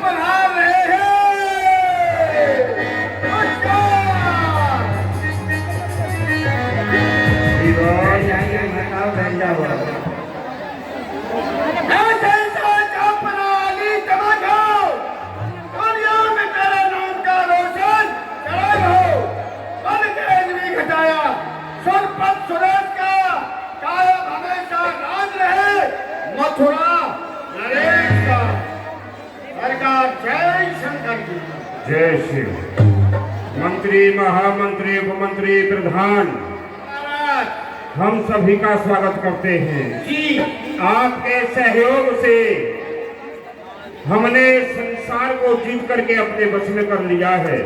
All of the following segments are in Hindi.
पधार रहे हैं। मथुरा नरेश का सरकार जय शंकर जी। जय श्री मंत्री, महामंत्री, उपमंत्री, प्रधान, हम सभी का स्वागत करते हैं जी। आपके सहयोग से हमने संसार को जीत करके अपने बस में कर लिया है।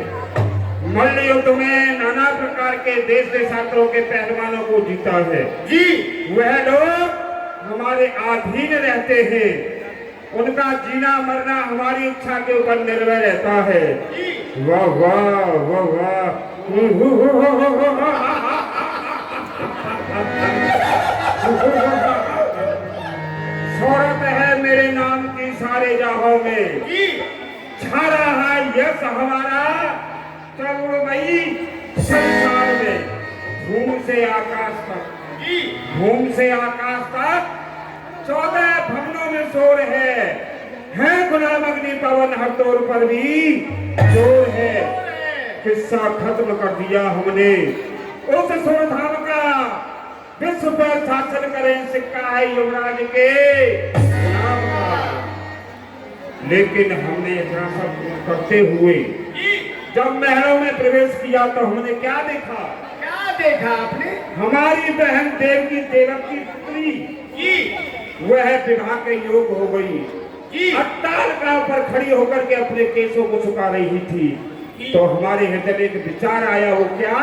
मल्ल युद्ध में नाना प्रकार के देश देशांतरों के पहलवानों को जीता है जी। वह लोग हमारे अधीन रहते हैं, उनका जीना मरना हमारी इच्छा के ऊपर निर्भर रहता है। वाह वाह वाह वाह। शोहरत है मेरे नाम की सारे जहां में, छा रहा है यश हमारा चरमई संसार में। धूम से आकाश तक, धूम से आकाश तक 14 भवनों में शोर है गुलाम अग्नि पवन हर तौर पर भी जोर है। किस्सा खत्म कर दिया हमने उस स्वधाम का, विश्व पर शासन करें सिक्का है युवराज के नाम का। लेकिन हमने इतना सब करते हुए जब महलों में प्रवेश किया तो हमने क्या देखा? क्या देखा आपने? हमारी बहन देवकी देवकी पुत्री वह विवाह के योग हो गई। अट्टालिका पर खड़ी होकर के अपने केसों को झुका रही थी। तो हमारे हृदय में एक विचार आया। वो क्या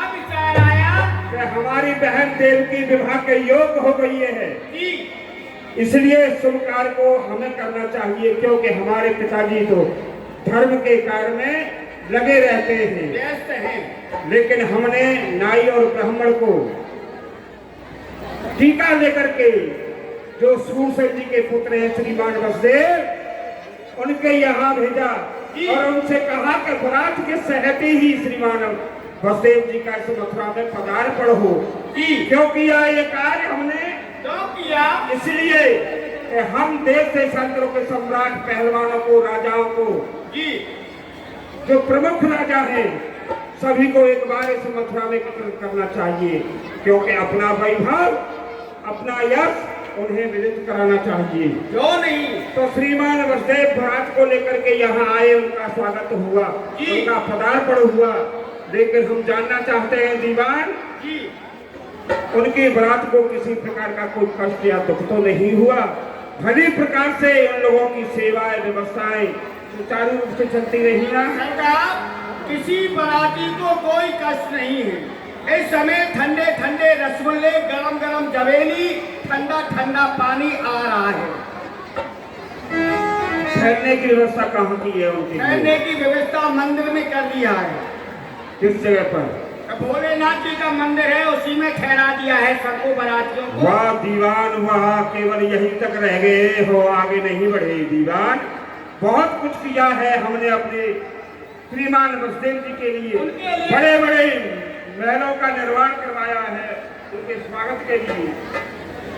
विचार आया? कि हमारी बहन देवकी विवाह के योग हो गई है, इसलिए शुभ कार्य को हमें करना चाहिए, क्योंकि हमारे पिताजी तो धर्म के कार्य में लगे रहते हैं, व्यस्त हैं। लेकिन हमने नाई और ब्राह्मण को टीका लेकर के जो सूरसेन जी के पुत्र हैं श्रीमान वसुदेव, उनके यहाँ भेजा और उनसे कहा कि बरात के सहते ही श्रीमान वसुदेव जी का इस मथुरा में पदार्पण हो। क्यों किया ये कार्य हमने? क्यों किया? इसलिए कि हम देश देशांतरों के सम्राट पहलवानों को, राजाओं को, जो प्रमुख राजा हैं, सभी को एक बार इस मथुरा में एकत्रित करना चाहिए, क्योंकि अपना वैभव, अपना यश उन्हें विदित कराना चाहिए। क्यों नहीं? तो श्रीमान वसुदेव भरात को लेकर के यहाँ आए, उनका स्वागत हुआ, उनका पदार्पण हुआ। लेकिन हम जानना चाहते हैं दीवान, उनकी बरात को किसी प्रकार का कोई कष्ट या दुख तो नहीं हुआ? भली प्रकार से उन लोगों की सेवाएं व्यवस्थाएं सुचारू रूप से चलती रही ना? किसी बराती को कोई कष्ट नहीं है। इस समय ठंडे ठंडे रसगुल्ले, गरम गरम जवेली, ठंडा ठंडा पानी आ रहा है। ठहरने की व्यवस्था कहाँ की है उनकी? ठहरने की व्यवस्था मंदिर में कर दिया है। किस जगह पर? भोलेनाथ जी का मंदिर है, उसी में ठहरा दिया है सबको, बरातियों को। वाह दीवान, वहाँ केवल यहीं तक रह गए हो, आगे नहीं बढ़े दीवान। बहुत कुछ किया है हमने अपने श्रीमान वसुदेव जी के लिए, बड़े बड़े महलों का निर्माण करवाया है उनके स्वागत के लिए।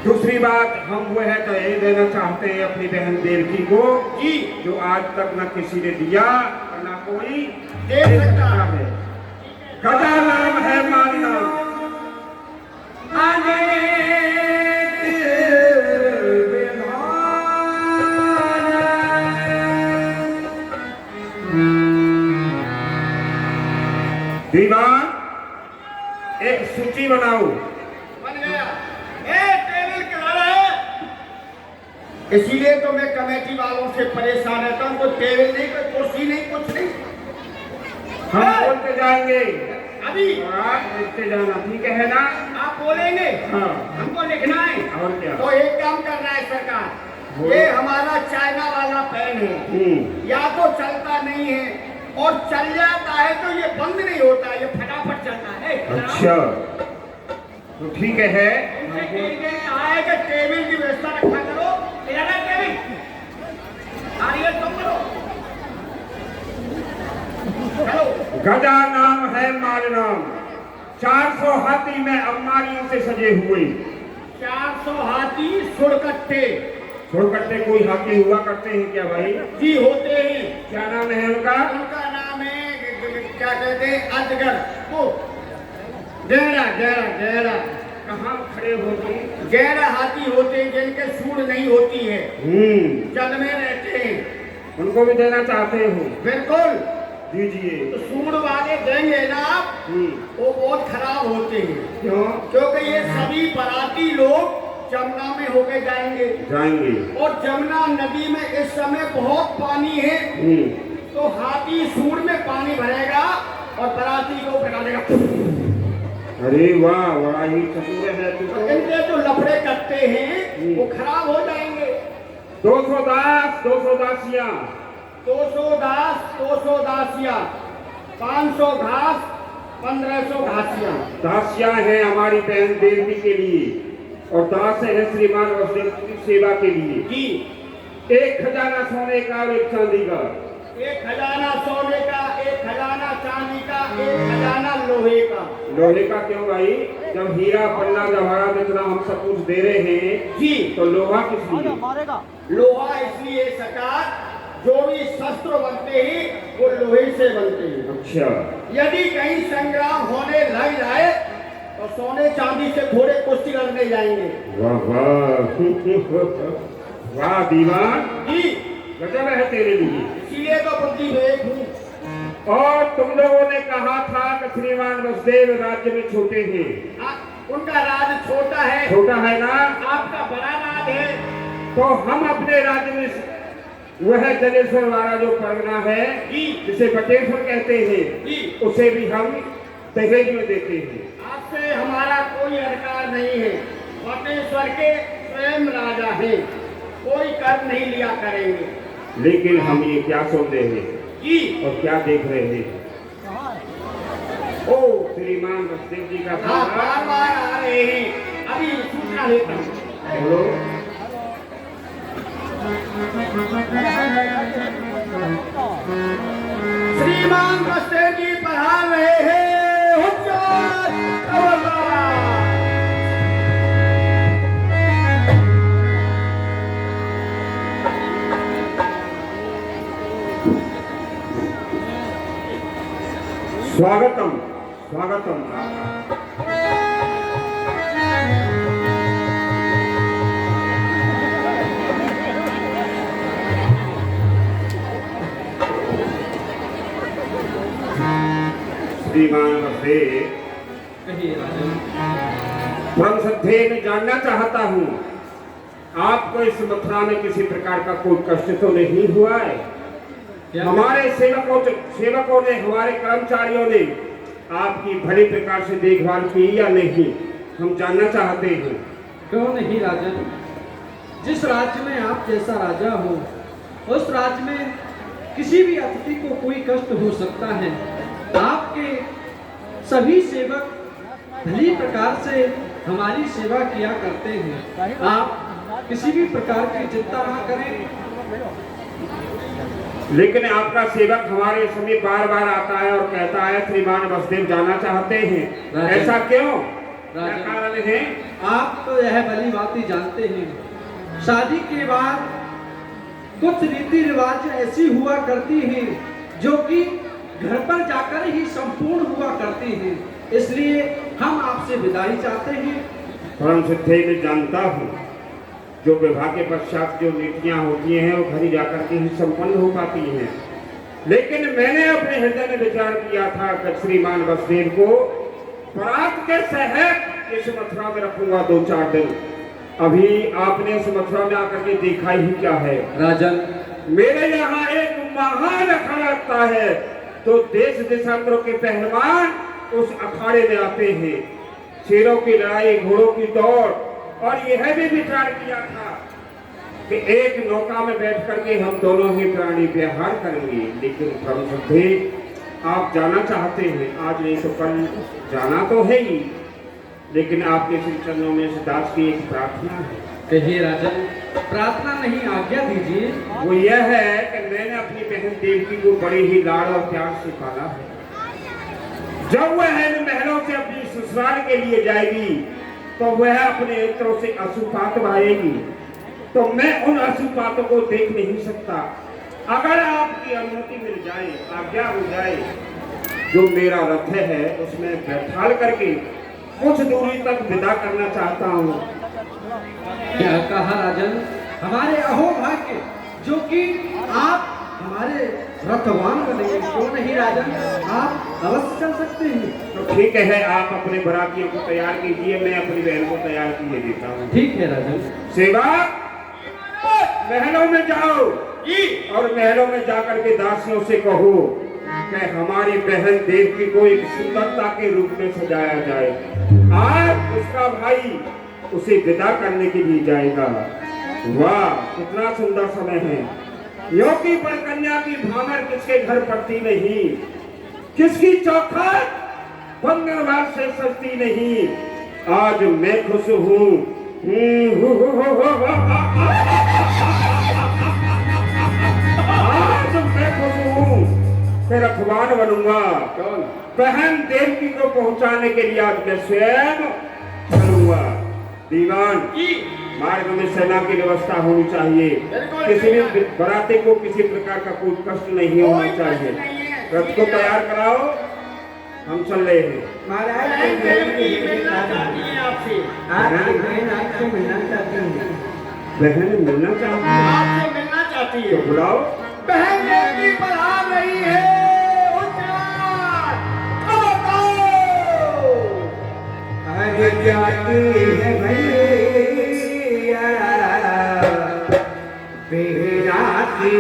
दूसरी बात हम वह कह देना चाहते हैं अपनी बहन देवकी को, जो आज तक न किसी ने दिया और न कोई दे सकता है। गदा नाम है मानना, दीवान एक सूची बनाओ। बन गया। टेबल किनारा है, इसीलिए तो मैं कमेटी वालों से परेशान रहता हूँ। कोई टेबल नहीं, कोई कुर्सी नहीं, कुछ नहीं। हम बोलते जाएंगे अभी और आप लिखते जाना, ठीक है ना? आप बोलेंगे, हाँ, हमको लिखना है। और क्या? तो एक काम करना है सरकार, ये हमारा चाइना वाला पेन है, या तो चलता नहीं है, और चल जाता है तो ये बंद नहीं होता, ये फटाफट चलता है। अच्छा तो ठीक है। आएगा टेबल की व्यवस्था रखा करो, टेबल तुम करो। गजा नाम है माल नाम, 400 हाथी में अम्बारियों से सजे हुए। 400 हाथी सुरकट्टे। सुरकट्टे कोई हाथी हुआ करते हैं क्या भाई? जी होते हैं। क्या नाम है उनका? उनका नाम है क्या कहते हैं, अजगर। वो गहरा गहरा गहरा। कहाँ खड़े होते? गहरा हाथी होते हैं जिनके सूंड नहीं होती है, जल में रहते हैं। उनको भी देना चाहते हो? बिल्कुल दीजिए। तो सूंड वाले देंगे ना आप, वो बहुत खराब होते हैं। क्यों? क्योंकि ये सभी बाराती लोग जमुना में होके जाएंगे और जमुना नदी में इस समय बहुत पानी है। तो हाथी सूंड में पानी भरेगा और बाराती को फटा देगा। अरे वाह, बड़ा ही चतुर है तू तो। इनके जो लफड़े करते हैं वो खराब हो जाएंगे। 200 दास, 200 दासियां। 200 दास, 200 दासियां, 500 घास, 1500 घासियां। दासियां हैं हमारी बहन देवी के लिए और दास है श्रीमान वसुदेव की सेवा के लिए। जी। 1 खजाना सोने का और 1 चांदी का। 1 खजाना सोने का, 1 खजाना चांदी का, 1 खजाना लोहे का। लोहे का क्यों भाई? जब हीरा पन्ना जवाहरात इतना हम सब कुछ दे रहे हैं जी, तो लोहा किस लिए? लोहा इसलिए सरकार, जो भी शस्त्र बनते हैं वो लोहे से बनते हैं। अच्छा। यदि कहीं संग्राम होने लग जाए तो सोने चांदी से घोड़े कुश्ती लड़ने जाएंगे। वाह वाह वाह दीवान जी, गजब है तेरे लिए। इसीलिए तो बुद्धि विवेक हूँ। और तुम लोगों ने कहा था कि श्रीमान वसुदेव राज्य में छोटे हैं। उनका राज छोटा है। छोटा है ना? आपका बड़ा राज है। तो हम अपने राज्य में वह जलेश्वर वाला जो परगना है जिसे बटेश्वर कहते हैं, उसे भी हम दहेज में देते हैं। आपसे हमारा कोई अधिकार नहीं है। बटेश्वर के स्वयं राजा हैं, कोई कर नहीं लिया करेंगे। लेकिन हम ये क्या सुन रहे हैं जी और क्या देख रहे हैं? ओ श्रीमान वसुदेव जी का बार बार आ रहे हैं। अभी सूचना लेता हूँ। बोलो। श्रीमान वसुदेव जी पधार रहे हैं। स्वागतम स्वागतम। श्रीमान वसुदेव, परम श्रद्धेय मैं जानना चाहता हूँ, आपको इस मथुरा में किसी प्रकार का कोई कष्ट तो नहीं हुआ है? हमारे सेवकों ने, हमारे कर्मचारियों ने आपकी भली प्रकार से देखभाल की या नहीं, हम जानना चाहते हैं। क्यों नहीं राजन, जिस राज्य में आप जैसा राजा हो उस राज्य में किसी भी अतिथि को कोई कष्ट हो सकता है। आपके सभी सेवक भली प्रकार से हमारी सेवा किया करते हैं। आप किसी भी प्रकार की चिंता ना करें। लेकिन आपका सेवक हमारे समीप बार बार आता है और कहता है श्रीमान वसुदेव जाना चाहते हैं, ऐसा क्यों? क्या कारण है? आप तो यह भली बात ही जानते हैं, शादी के बाद कुछ रीति रिवाज ऐसी हुआ करती हैं जो कि घर पर जाकर ही संपूर्ण हुआ करती हैं। इसलिए हम आपसे विदाई चाहते हैं। परम श्रद्धेय मैं जानता हूँ, जो विवाह के पश्चात जो नीतियाँ होती हैं वो घर जाकर के ही संपन्न हो पाती हैं। लेकिन मैंने अपने हृदय में विचार किया था कि श्रीमान वसुदेव को परात के शहर इस मथुरा में रखूंगा 2-4 दिन। अभी आपने इस मथुरा में आकर के देखा ही क्या है राजन। मेरे यहाँ एक महान अखाड़ा लगता है तो देश देशांतरों के पहलवान उस अखाड़े में आते हैं। शेरों की लड़ाई, घोड़ों की दौड़, और यह भी विचार किया था कि एक नौका में बैठ करके हम दोनों ही प्राणी विहार करेंगे। लेकिन परम श्रद्धेय आप जाना चाहते हैं, आज नहीं तो कल जाना तो है ही, लेकिन आपके श्री चरणों में इस दास की एक प्रार्थना है। कहिए राजन। प्रार्थना नहीं, आज्ञा दीजिए। वो यह है कि मैंने अपनी बहन देवकी को बड़े ही लाड़ और प्यार से पाला है। जब वह इन महलों से अपनी ससुराल के लिए जाएगी तो वह अपने नेत्रों से अश्रुपात बहाएगी, तो मैं उन अश्रुपातों को देख नहीं सकता। अगर आपकी अनुमति मिल जाए, आज्ञा हो जाए, जो मेरा रथ है उसमें बैठाल करके कुछ दूरी तक विदा करना चाहता हूँ। क्या कहा राजन, हमारे अहो भाग्य जो कि आप हमारे रथवान बनेंगे। क्यों नहीं राजन, आप अवश्य चल सकते हैं। तो ठीक है, आप अपने बरातियों को तैयार कीजिए, मैं अपनी बहन को तैयार किए देता हूँ। ठीक है राजन। सेवा, महलों में जाओ और महलों में जाकर के दासियों से कहो कि हमारी बहन देवकी को एक सुंदरता के रूप में सजाया जाए। आज उसका भाई उसे विदा करने के लिए जाएगा। वाह, कितना सुंदर समय है। योगी पर कन्या की भामर किसके घर पड़ती नहीं, किसकी चौखट बंगरवार से सजती नहीं। आज मैं खुश हूँ। आज मैं खुश हूँ, फिर रखवान बनूंगा। बहन देवकी को पहुंचाने के लिए आज मैं स्वयं चलूंगा। दीवान, मार्ग में सेना की व्यवस्था होनी चाहिए। किसी भी बराती को किसी प्रकार का कोई कष्ट नहीं होना चाहिए। रथ को तैयार कराओ, हम चल रहे हैं। बहन देवकी मिलना चाहती है आपसे। आपसे मिलना चाहती हूँ। बहन मिलना चाहती है, आपसे मिलना चाहती तो है। बुलाओ। बहन देवकी पर आ रही है। अरे जाती है भैया बेराती,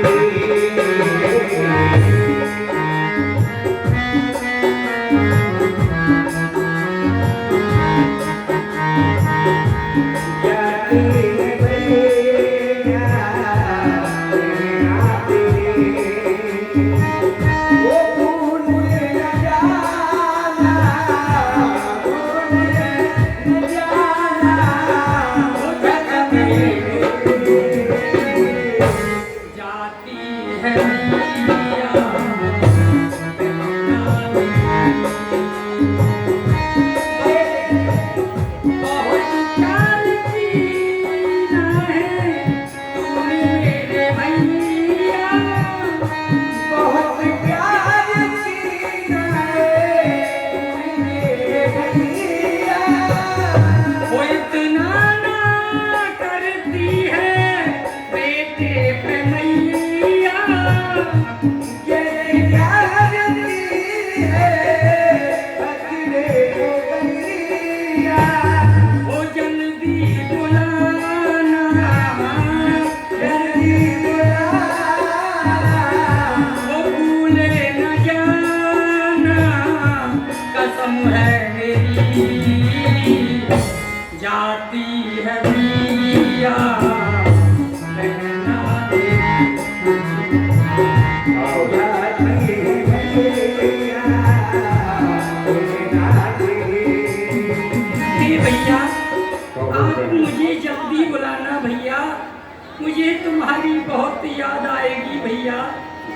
मुझे तुम्हारी बहुत याद आएगी भैया।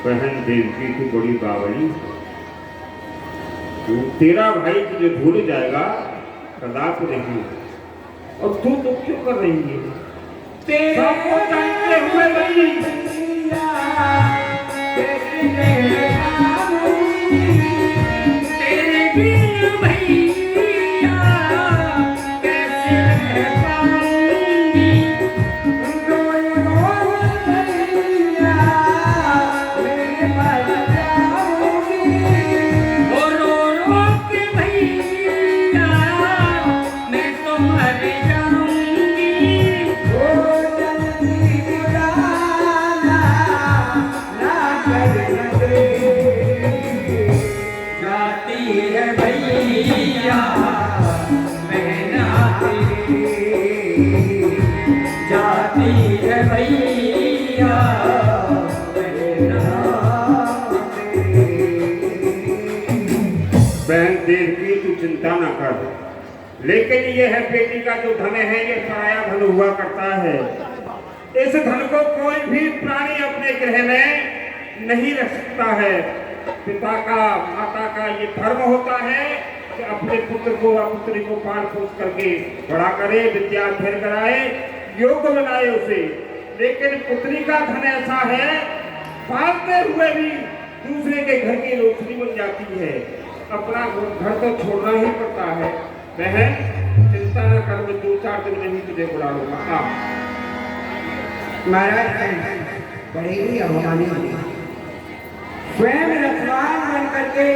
बहन देवकी की बड़ी बावली, तेरा भाई तुझे भूल जाएगा कदाप नहीं। और तू तो क्यों कर रही है? सबको जानते हुए भाई तेरे बिन भैया कैसे रह पाऊंगी। बहन देवकी तू चिंता न कर, लेकिन यह है बेटी का जो धन है ये पराया धन हुआ करता है। इस धन को कोई भी प्राणी अपने गृह में नहीं रख सकता है। पिता का माता का ये धर्म होता है कि अपने पुत्र को व पुत्री को पाल पोस करके बड़ा करे, विद्या अध्ययन कराए, योग्य बनाए उसे। लेकिन पुत्री का धन ऐसा है, पालते हुए भी दूसरे के घर की रोशनी बन जाती है। अपना घर तो छोड़ना ही पड़ता है। बहन चिंता न कर, मैं 2-4 दिन में ही तुझे बुला लूंगा। महाराज बड़ी ही अवमानी स्वयं रखवाल बन करके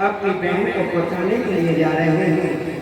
अपनी बहन को बचाने के लिए जा रहे हैं।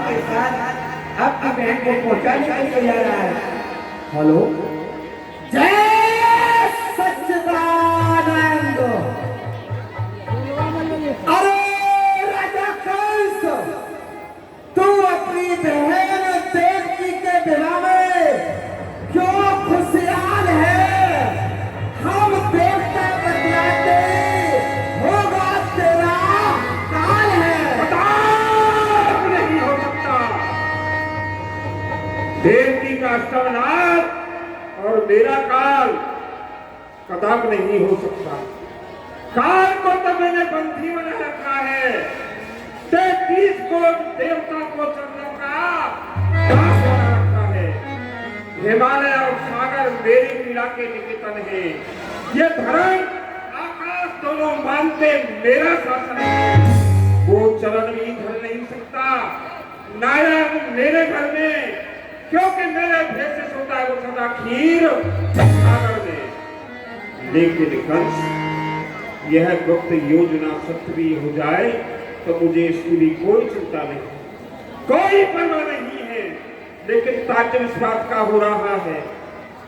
के साथ आपकी बहन को पहुंचाने के लिए जा रहा है। हेलो, जय सच्चिदानंद। अरे राजा कंस, तू अपनी बहन देवकी के विवाह में क्यों खुशहाल है? हम देवता बतलाते होगा तेरा काल है। नहीं हो सकता। देवकी का अष्टनाथ और मेरा काल कदाप नहीं हो सकता। काल को तो मैंने बंधी बना रखा है। 33 को देवता को चंद्र का दास बना रखा है। हिमालय और सागर मेरी पीड़ा के निकेतन है। ये धर्म आकाश दोनों मानते मेरा शासन है। वो चरण भी धर नहीं सकता। नारायण मेरे घर में, क्योंकि मेरे भेष से सोता है वो सदा खीर सागर में। लेकिन कंस, यह गुप्त योजना सत्य भी हो जाए तो मुझे इसकी भी कोई चिंता नहीं, कोई परवाह नहीं है। लेकिन ताज्जुब इस बात का हो रहा है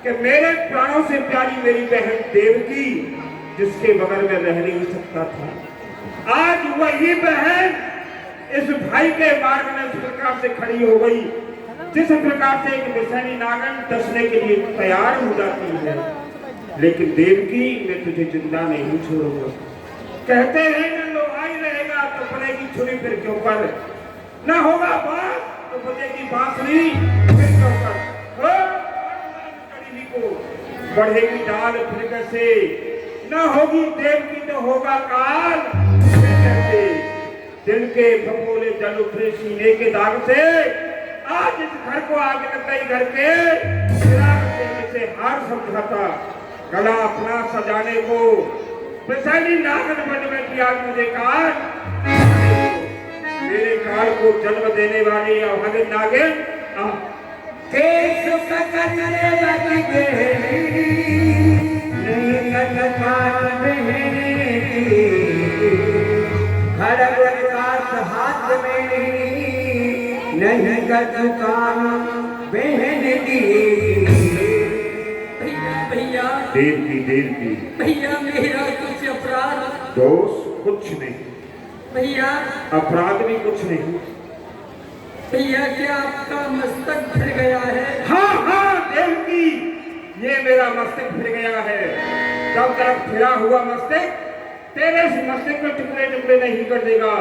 कि मेरे प्राणों से प्यारी मेरी बहन देवकी, जिसके बगैर में रह नहीं सकता था, आज वही बहन इस भाई के मार्ग में इस प्रकार से खड़ी हो गई जिस प्रकार से एक विषैनी नागन डसने के लिए तैयार हो जाती है। लेकिन देवकी, मैं तुझे जिंदा नहीं छोड़ूंगा। कहते हैं न लोहाई रहेगा तो पड़ेगी छुरी फिर क्यों पर, न होगा बात तो बजेगी बांसुरी फिर क्यों पर। को बढ़ेगी डाल फिर कैसे, न होगी देवकी तो होगा काल फिर कैसे। दिल के फपोले जल उठे सीने के दाग से, आज इस घर को आग लग गई। घर के चिराग से इसे हार समझाता, गला अपना सजाने को विषैनी नागन बन बैठी आज मुझे काल। मेरे काल को जन्म देने वाली अभागिन नागिन केस करने लगी नहीं कटकान में, खड़ग काट हाथ में नहीं कटकान बहन की। भैया देवकी, देवकी भैया, मेरा कुछ अपराध? दोष कुछ नहीं भैया, अपराध भी कुछ नहीं। भैया क्या आपका मस्तक फिर गया है? हाँ हाँ देवकी, ये मेरा मस्तक फिर गया है। जब तक फिरा हुआ मस्तक तेरे इस मस्तक में टुकड़े टुकड़े नहीं कर देगा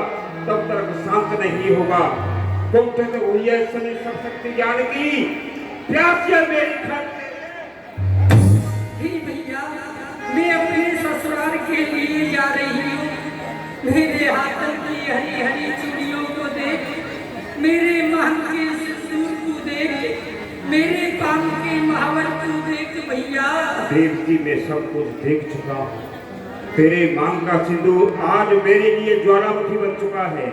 तब तक शांत नहीं होगा। तुम तो हुई है समय सब शक्ति ज्ञान की प्यासिया मेरी खातिर। भैया, मैं अपने ससुराल के लिए जा रही हूँ। मेरे हाथों की हरी हरी चूड़ियों को देख, मेरे महल के सिंदूर को देख, मेरे पाँव के महावर को देख भैया। देवकी, मैं सब कुछ देख चुका हूँ। तेरे मांग का सिंदूर आज मेरे लिए ज्वालामुखी बन चुका है।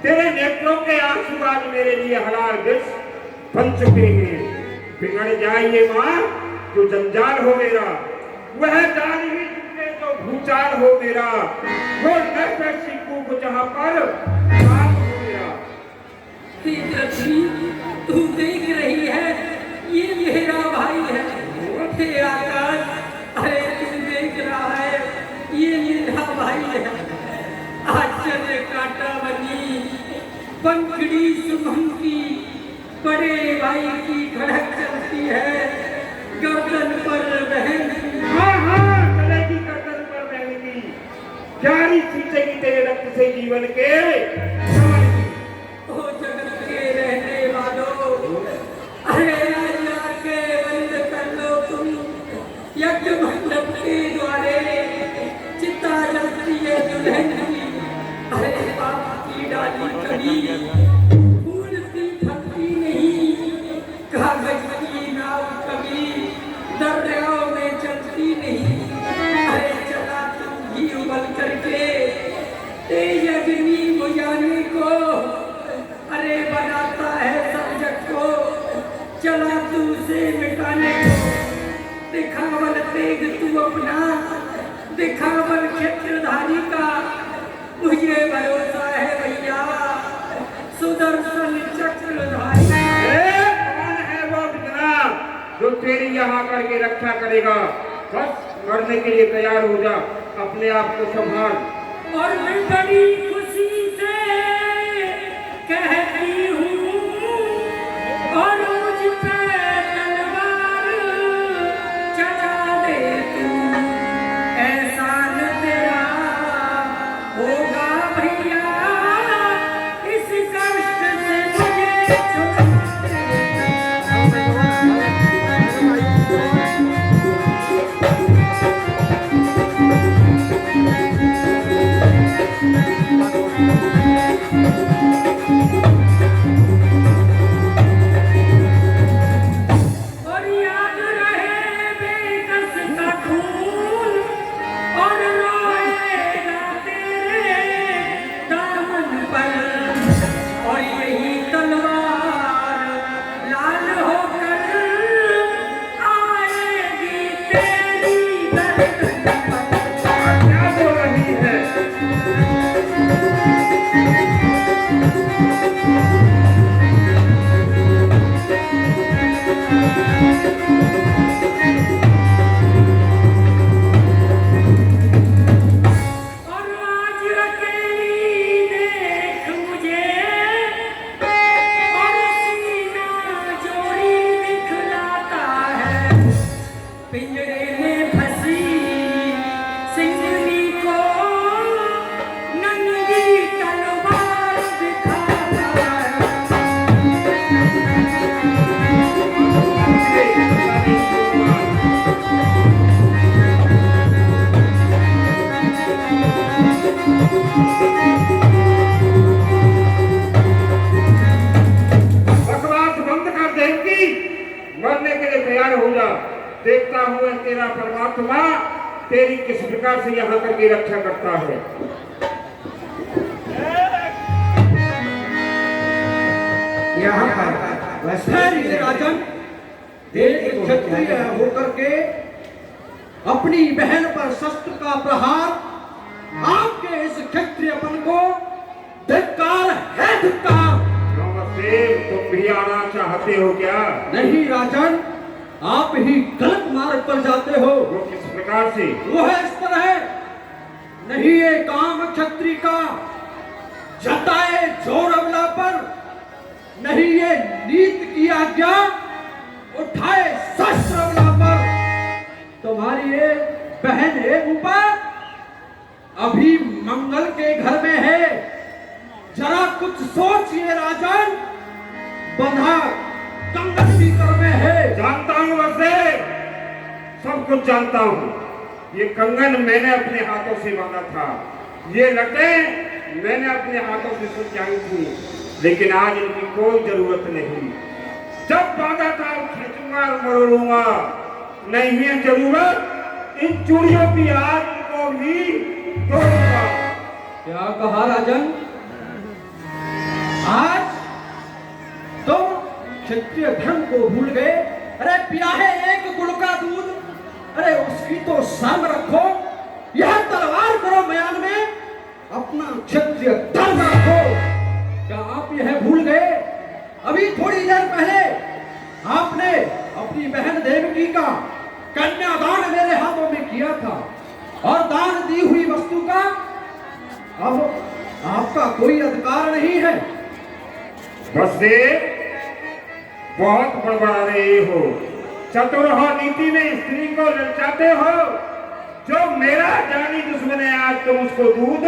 तेरे नेत्रों के आंसू आज मेरे लिए हलाल विष बन चुके हैं। बिगड़ जाए ये मां जो जंजाल हो मेरा, वह जान ही चुके तो भूचाल हो मेरा। वो नैसी कूप जहां पर काल हो मेरा। लक्ष्मी, तू देख रही है ये मेरा भाई है। हे आकाश, अरे तू देख रहा है, ये मेरा भाई है। आश्चर्य कांटा बनी पंखड़ी शुभम की बड़े भाई की धड़क चलती है गर्दन पर बहन की। हाँ गले की गर्दन पर बहन की प्यारी खींचेगी तेरे रक्त से जीवन के ओ जगत के रहने वालों, अरे आज आके बंद कर लो तुम यज्ञ मंडप के द्वारे। चिता जलती है दुल्हन की, अरे बाप की डाली कभी फूलती फलती नहीं। कागज की नाव कभी दरियाओं में चलती नहीं। अरे चला तुम ही उबल करके तेज अग्नि बुझाने को, अरे बनाता है सब जग को, चला तू से मिटाने को। दिखावल तेग तू अपना, दिखावल क्षेत्रधारी का, मुझे भरोसा है भैया सुदर्शन चक्रधारी। कौन है वो बिना जो तेरी यहाँ करके रक्षा करेगा? बस मरने के लिए तैयार हो जा, अपने आप को संभाल। और मैं बड़ी खुशी से कहती हूँ, और मुझ पे तलवार चला दे तू, एहसान तेरा होगा भैया, इस कष्ट से मुझे छुड़ा दे। और याद रहे बेकस का खून, और रोएगा तेरे दामन पर, और यही तलवार लाल होकर आएगी तेरी गर्दन पर। क्या बोल रही है? और आज अकेली देख मुझे, और सीना जोड़ी दिखलाता है। पिंजरे में फंसी सिंगनी को नंगी तलवार दिखाता है। बकवास बंद कर देवकी, मरने के लिए तैयार हो जा। देखता हुआ तेरा परमात्मा तेरी किस प्रकार से यहाँ करके रक्षा करता है। यहाँ पर ठहरिए राजन, एक क्षत्रिय होकर के अपनी बहन पर शस्त्र का प्रहार, आपके इस क्षत्रियपन को धिक्कार है, धिक्कार। नमस्ते, तुम भी आना चाहते हो क्या? नहीं राजन, आप ही गलत मार्ग पर जाते हो। वो किस प्रकार से? वो है इस तरह, नहीं ये काम क्षत्रिय का जताए जोर अवला पर, नहीं ये नीत की आज्ञा उठाए शस्त्र अवला पर। तुम्हारी ये बहन है ऊपर, अभी मंगल के घर में है, जरा कुछ सोचिए राजन। बंधा कंगन भीतर में है। जानता हूँ वैसे, सब कुछ जानता हूँ। ये कंगन मैंने अपने हाथों से बांधा था, ये लटें मैंने अपने हाथों से सुलझाई थी, लेकिन आज इनकी कोई जरूरत नहीं। जब बांधा था खींचूंगा और मरोड़ूंगा, नहीं है जरूरत इन चूड़ियों की, आज इनको भी तोड़ूंगा। क्या कहा राजन? आज तुम क्षत्रिय धर्म को भूल गए? अरे पिया है एक गुड़ का दूध, अरे उसकी तो शर्म रखो। यह तलवार करो मयान में, अपना क्षत्रिय धर्म रखो। क्या आप यह भूल गए? अभी थोड़ी देर पहले आपने देवकी का कन्यादान मेरे हाथों में किया था और दान दी हुई वस्तु का अब आपका कोई अधिकार नहीं है। वसुदेव, बहुत बड़बड़ा रहे हो, चतुर हो, नीति में स्त्री को ललचाते हो। जो मेरा जानी दुश्मन है आज तुम उसको दूध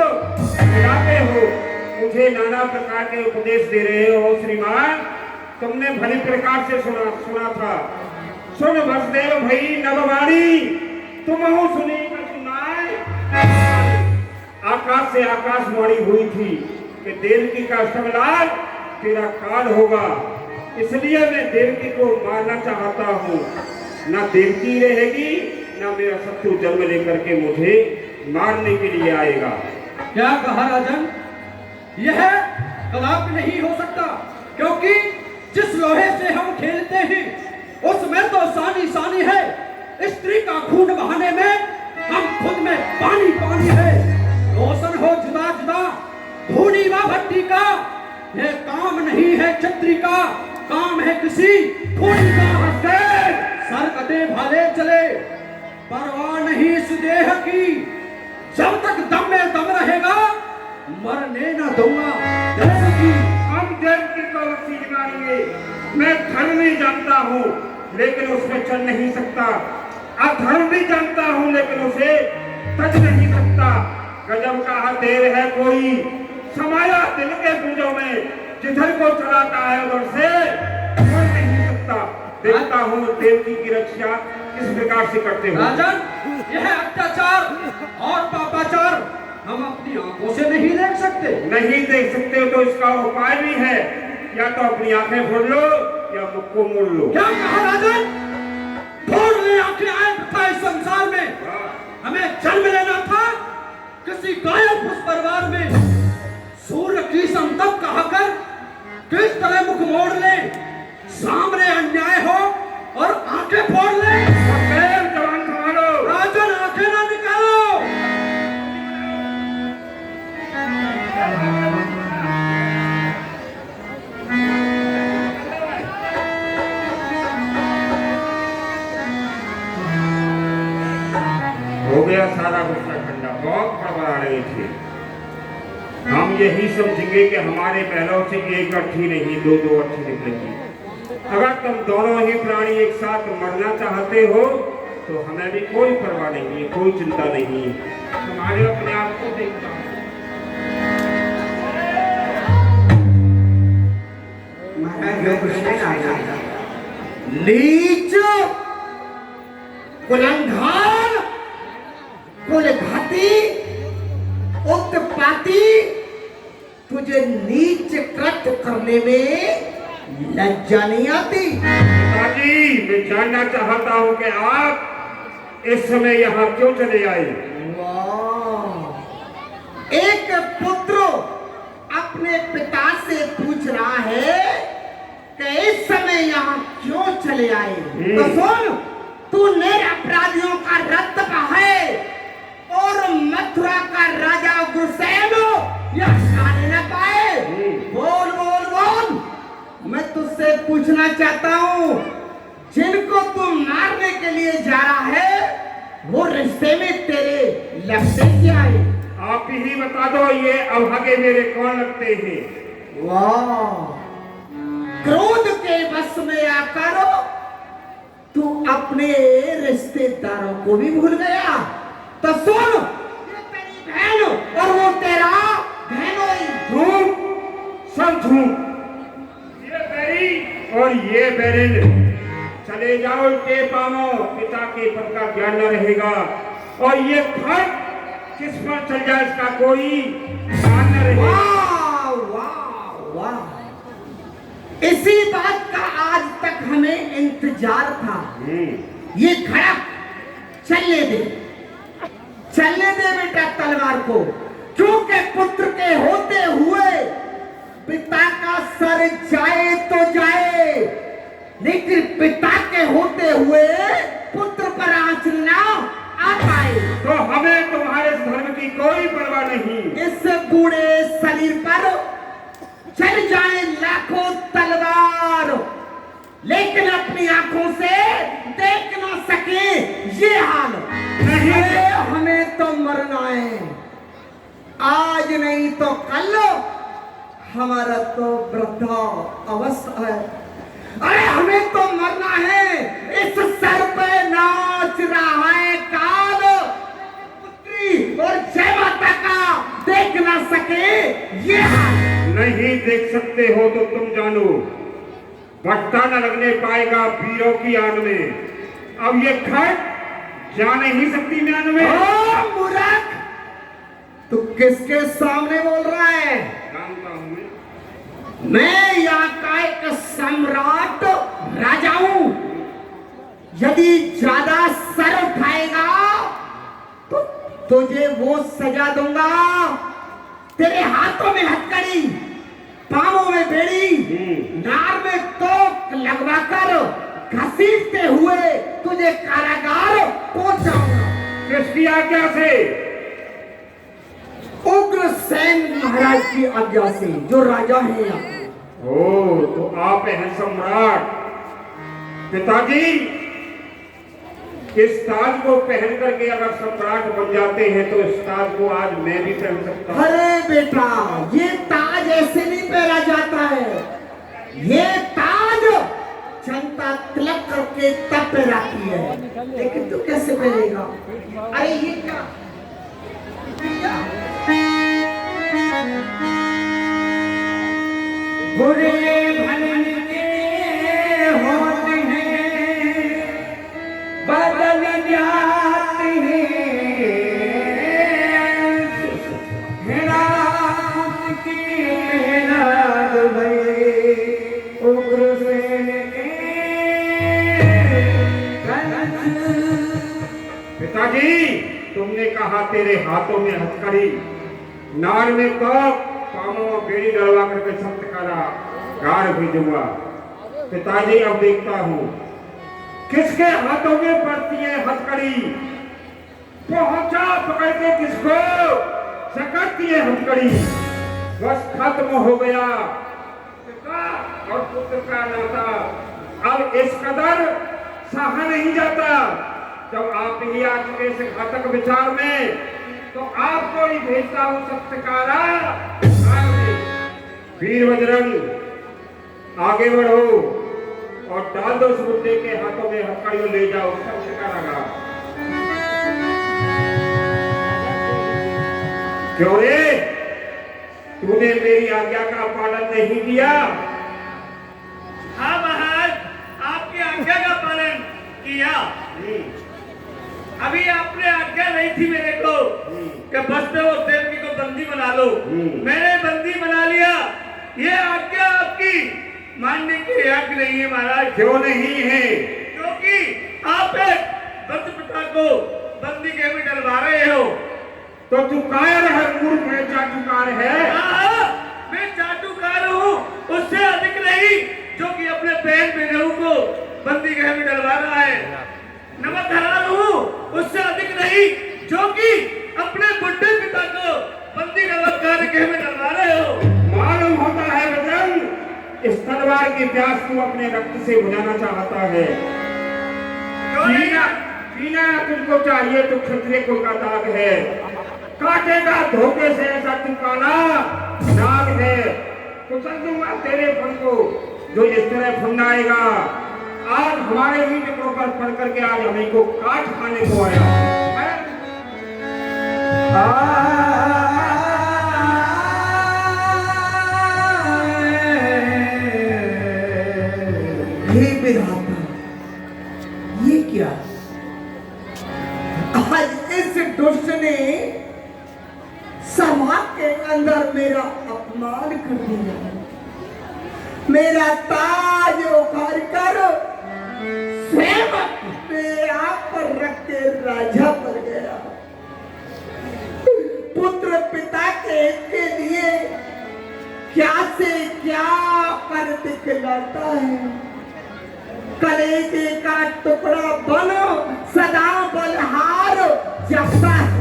पिलाते हो, मुझे नाना प्रकार के उपदेश दे रहे हो। श्रीमान, तुमने भली प्रकार से सुना था। सुन वसुदेव भई नववाणी, तुम सुनी कर सुनाए। आकाश से आकाशवाणी हुई थी कि देवकी का समलाल तेरा काल होगा, इसलिए मैं देवकी को मारना चाहता हूँ। ना देवकी रहेगी, ना मेरा शत्रु जन्म लेकर के मुझे मारने के लिए आएगा। क्या कहा राजन? यह कदापि नहीं हो सकता, क्योंकि जिस लोहे से हम खेलते हैं उसमें तो सानी सानी है। स्त्री का खून बहाने में हम खुद में पानी पानी है। रोशन हो जुदा जुदा धूनी व भट्टी का, यह काम नहीं है क्षत्रिय का, काम है किसी खूनी का। हंसे सर कटे भाले चले, परवाह नहीं इस देह की, जब तक दम में दम रहेगा मरने न दूंगा देव की। हम देवकी को वसीज मारेंगे। मैं धर्म नहीं जानता हूँ लेकिन उसमें चल नहीं सकता, अधर्म भी जानता हूँ लेकिन उसे तज नहीं सकता। गजब का देव है कोई, समाया दिल के पूजों में, जिधर को चलाता है उधर से छोड़ नहीं सकता। देखता हूँ देवकी की रक्षा किस प्रकार से करते हो। राजन, यह अत्याचार और पापाचार हम अपनी आंखों से नहीं देख सकते। नहीं देख सकते तो इसका उपाय भी है, या तो अपनी आंखें फोड़ लो या मुख को मोड़ लो। क्या कहा राजन? फोड़ ले आंखें, आए था इस संसार में हमें जन्म लेना था किसी गायब उस परिवार में। सूर्य की संतप कहकर किस तरह मुख मोड़ ले, सामने अन्याय हो और आंखें फोड़ ले। जवान संभालो राजन, आंखें ना निकालो। हो गया सारा गुस्सा ठंडा। बहुत बड़बड़ा रहे थे। हम यही समझेंगे कि हमारे पहलों से एक अर्थी नहीं दो दो अर्थी निकलेगी। अगर तुम दोनों ही प्राणी एक साथ मरना चाहते हो तो हमें भी कोई परवाह नहीं है, कोई चिंता नहीं है। तुम्हारे अपने आप को देखता हूँ। महाराज जो कृष्ण आया, नीच, कुलंघान, कुलघाती, उत्पाती, तुझे नीच कृत्य करने में लज्जा नहीं आती? पिताजी, मैं जानना चाहता हूँ कि आप इस समय यहाँ क्यों चले आए? वाह! एक पुत्र अपने पिता से पूछ रहा है कि इस समय यहाँ क्यों चले आए। तो सुन, तू नए अपराधियों का रक्त का है और मथुरा का राजा गुरसेन यह खाने न पाए। बोल बोल बोल, मैं तुझसे पूछना चाहता हूँ, जिनको तू मारने के लिए जा रहा है वो रिश्ते में तेरे लगते क्या है? आप ही बता दो, ये अभागे मेरे कौन लगते हैं? वाह! क्रोध के वश में आकर तू अपने रिश्तेदारों को भी भूल गया। तो सुन, ये तेरी बहन और वो तेरा बहनोई। झूठ, सब झूठ। ये बैरी और ये बैरिन, चले जाओ के पामो, पिता के पद का ज्ञान न रहेगा और ये खट किस पर चल जाए इसका कोई ध्यान न रहेगा। वाह वाह वाह! इसी बात का आज तक हमें इंतजार था। ये खड़ा चलने दे, चलने दे बेटा तलवार को, क्योंकि पुत्र के होते हुए पिता का सर जाए तो जाए, लेकिन पिता के होते हुए पुत्र पर आंच ना आ पाए। तो हमें तुम्हारे धर्म की कोई परवाह नहीं। इस बूढ़े शरीर पर चल जाए लाखों तलवार, लेकिन अपनी आंखों से देख ना सके ये हाल नहीं। अरे हमें तो मरना है, आज नहीं तो कल हमारा तो वृद्धा अवस्था है। अरे हमें तो मरना है, इस सर पे नाच रहा है काल, पुत्री और जय माता का देख ना सके ये हाल। नहीं देख सकते हो तो तुम जानो, भट्टा न लगने पाएगा वीरों की आन में। अब ये खट जा नहीं सकती म्यान में। ओ मूर्ख, तू किसके सामने बोल रहा है? जानता हूं मैं यहाँ का एक सम्राट राजा हूं। यदि ज्यादा सर उठाएगा तो तुझे वो सजा दूंगा। तेरे हाथों में हथकड़ी, पांवों में बेड़ी, नार में तोक लगवाकर घसीटते हुए तुझे कारागार पहुंचाऊंगा। किसकी आज्ञा से? उग्रसेन महाराज की आज्ञा से, जो राजा है यहाँ। ओ तो आप हैं सम्राट। पिताजी, इस ताज को पहन करके अगर सम्राट बन जाते हैं तो इस ताज को आज मैं भी पहन सकता हूं। अरे बेटा, ये ताज ऐसे नहीं पहना जाता है, ये ताज जनता तिलक करके तब पहनाती है। लेकिन तू कैसे पहनेगा? अरे ये क्या? बुरे भले के होते हैं, बदल जाते हैं, रात की मेहनत भई उग्रसेन के पिताजी, तुमने कहा तेरे हाथों में हथकड़ी, नार में तोप, पांवों में बेड़ी डलवा करके सख्त करा गाड़ भेजूंगा। पिताजी, अब देखता हूं किसके हाथों में पड़ती है हथकड़ी। पहुंचा पकड़ के किसको सकती है हथकड़ी। बस खत्म हो गया पिता और पुत्र का नाता। अब इस कदर सहा नहीं जाता। जब आप ही आ चुके इस घातक विचार में, तो आपको ही भेजता हूं सत्कारा। वीर बजरंग, आगे बढ़ो और डाल दो उस बुड्ढे के हाथों में हथकड़ी और ले जाओ सत्कारा। क्यों रे, तूने मेरी आज्ञा का पालन नहीं किया? हाँ महाराज, आपकी आज्ञा का पालन किया। अभी आपने आज्ञा नहीं थी मेरे को कि बसते और देवकी को बंदी बना लो। मैंने बंदी बना लिया। ये आज्ञा आपकी मानने की हक नहीं है महाराज। क्यों नहीं है? क्योंकि आप एक बंद पिता को बंदी के में डलवा रहे हो। तो तू कायर है, मूर्ख है, चाटुकार है। मैं चाटुकार हूँ, उससे अधिक नहीं, जो कि अपने बहन बेनहू को बंदी गृह में डलवा रहा है। नमक हराम हूँ, उससे अधिक नहीं, जो कि अपने बुढ़े पिता को बंदी गृह में डलवा रहे हो। मालूम होता है बजरंग, इस तलवार की प्यास तू अपने रक्त से बुझाना चाहता है। पीना तुझको चाहिए तो क्षत्रिय कुल का दाग है। काटेगा धोखे से ऐसा तू काला दाग है। कुचल दूंगा तेरे फन को जो इस तरह फंडाएगा। आज हमारे ही टुकड़ों पर पड़ करके आज हमें को काट खाने को आया। हे विधाता, ये क्या? आज इस दुष्ट ने सभा के अंदर मेरा अपमान कर दिया। मेरा ताज उखाड़ कर स्वयं अपने आप पर रख के राजा पर गया। पुत्र पिता के लिए क्या से क्या कर दिखलाता है। कलेजे का टुकड़ा बनो सदा बलहार जपता है।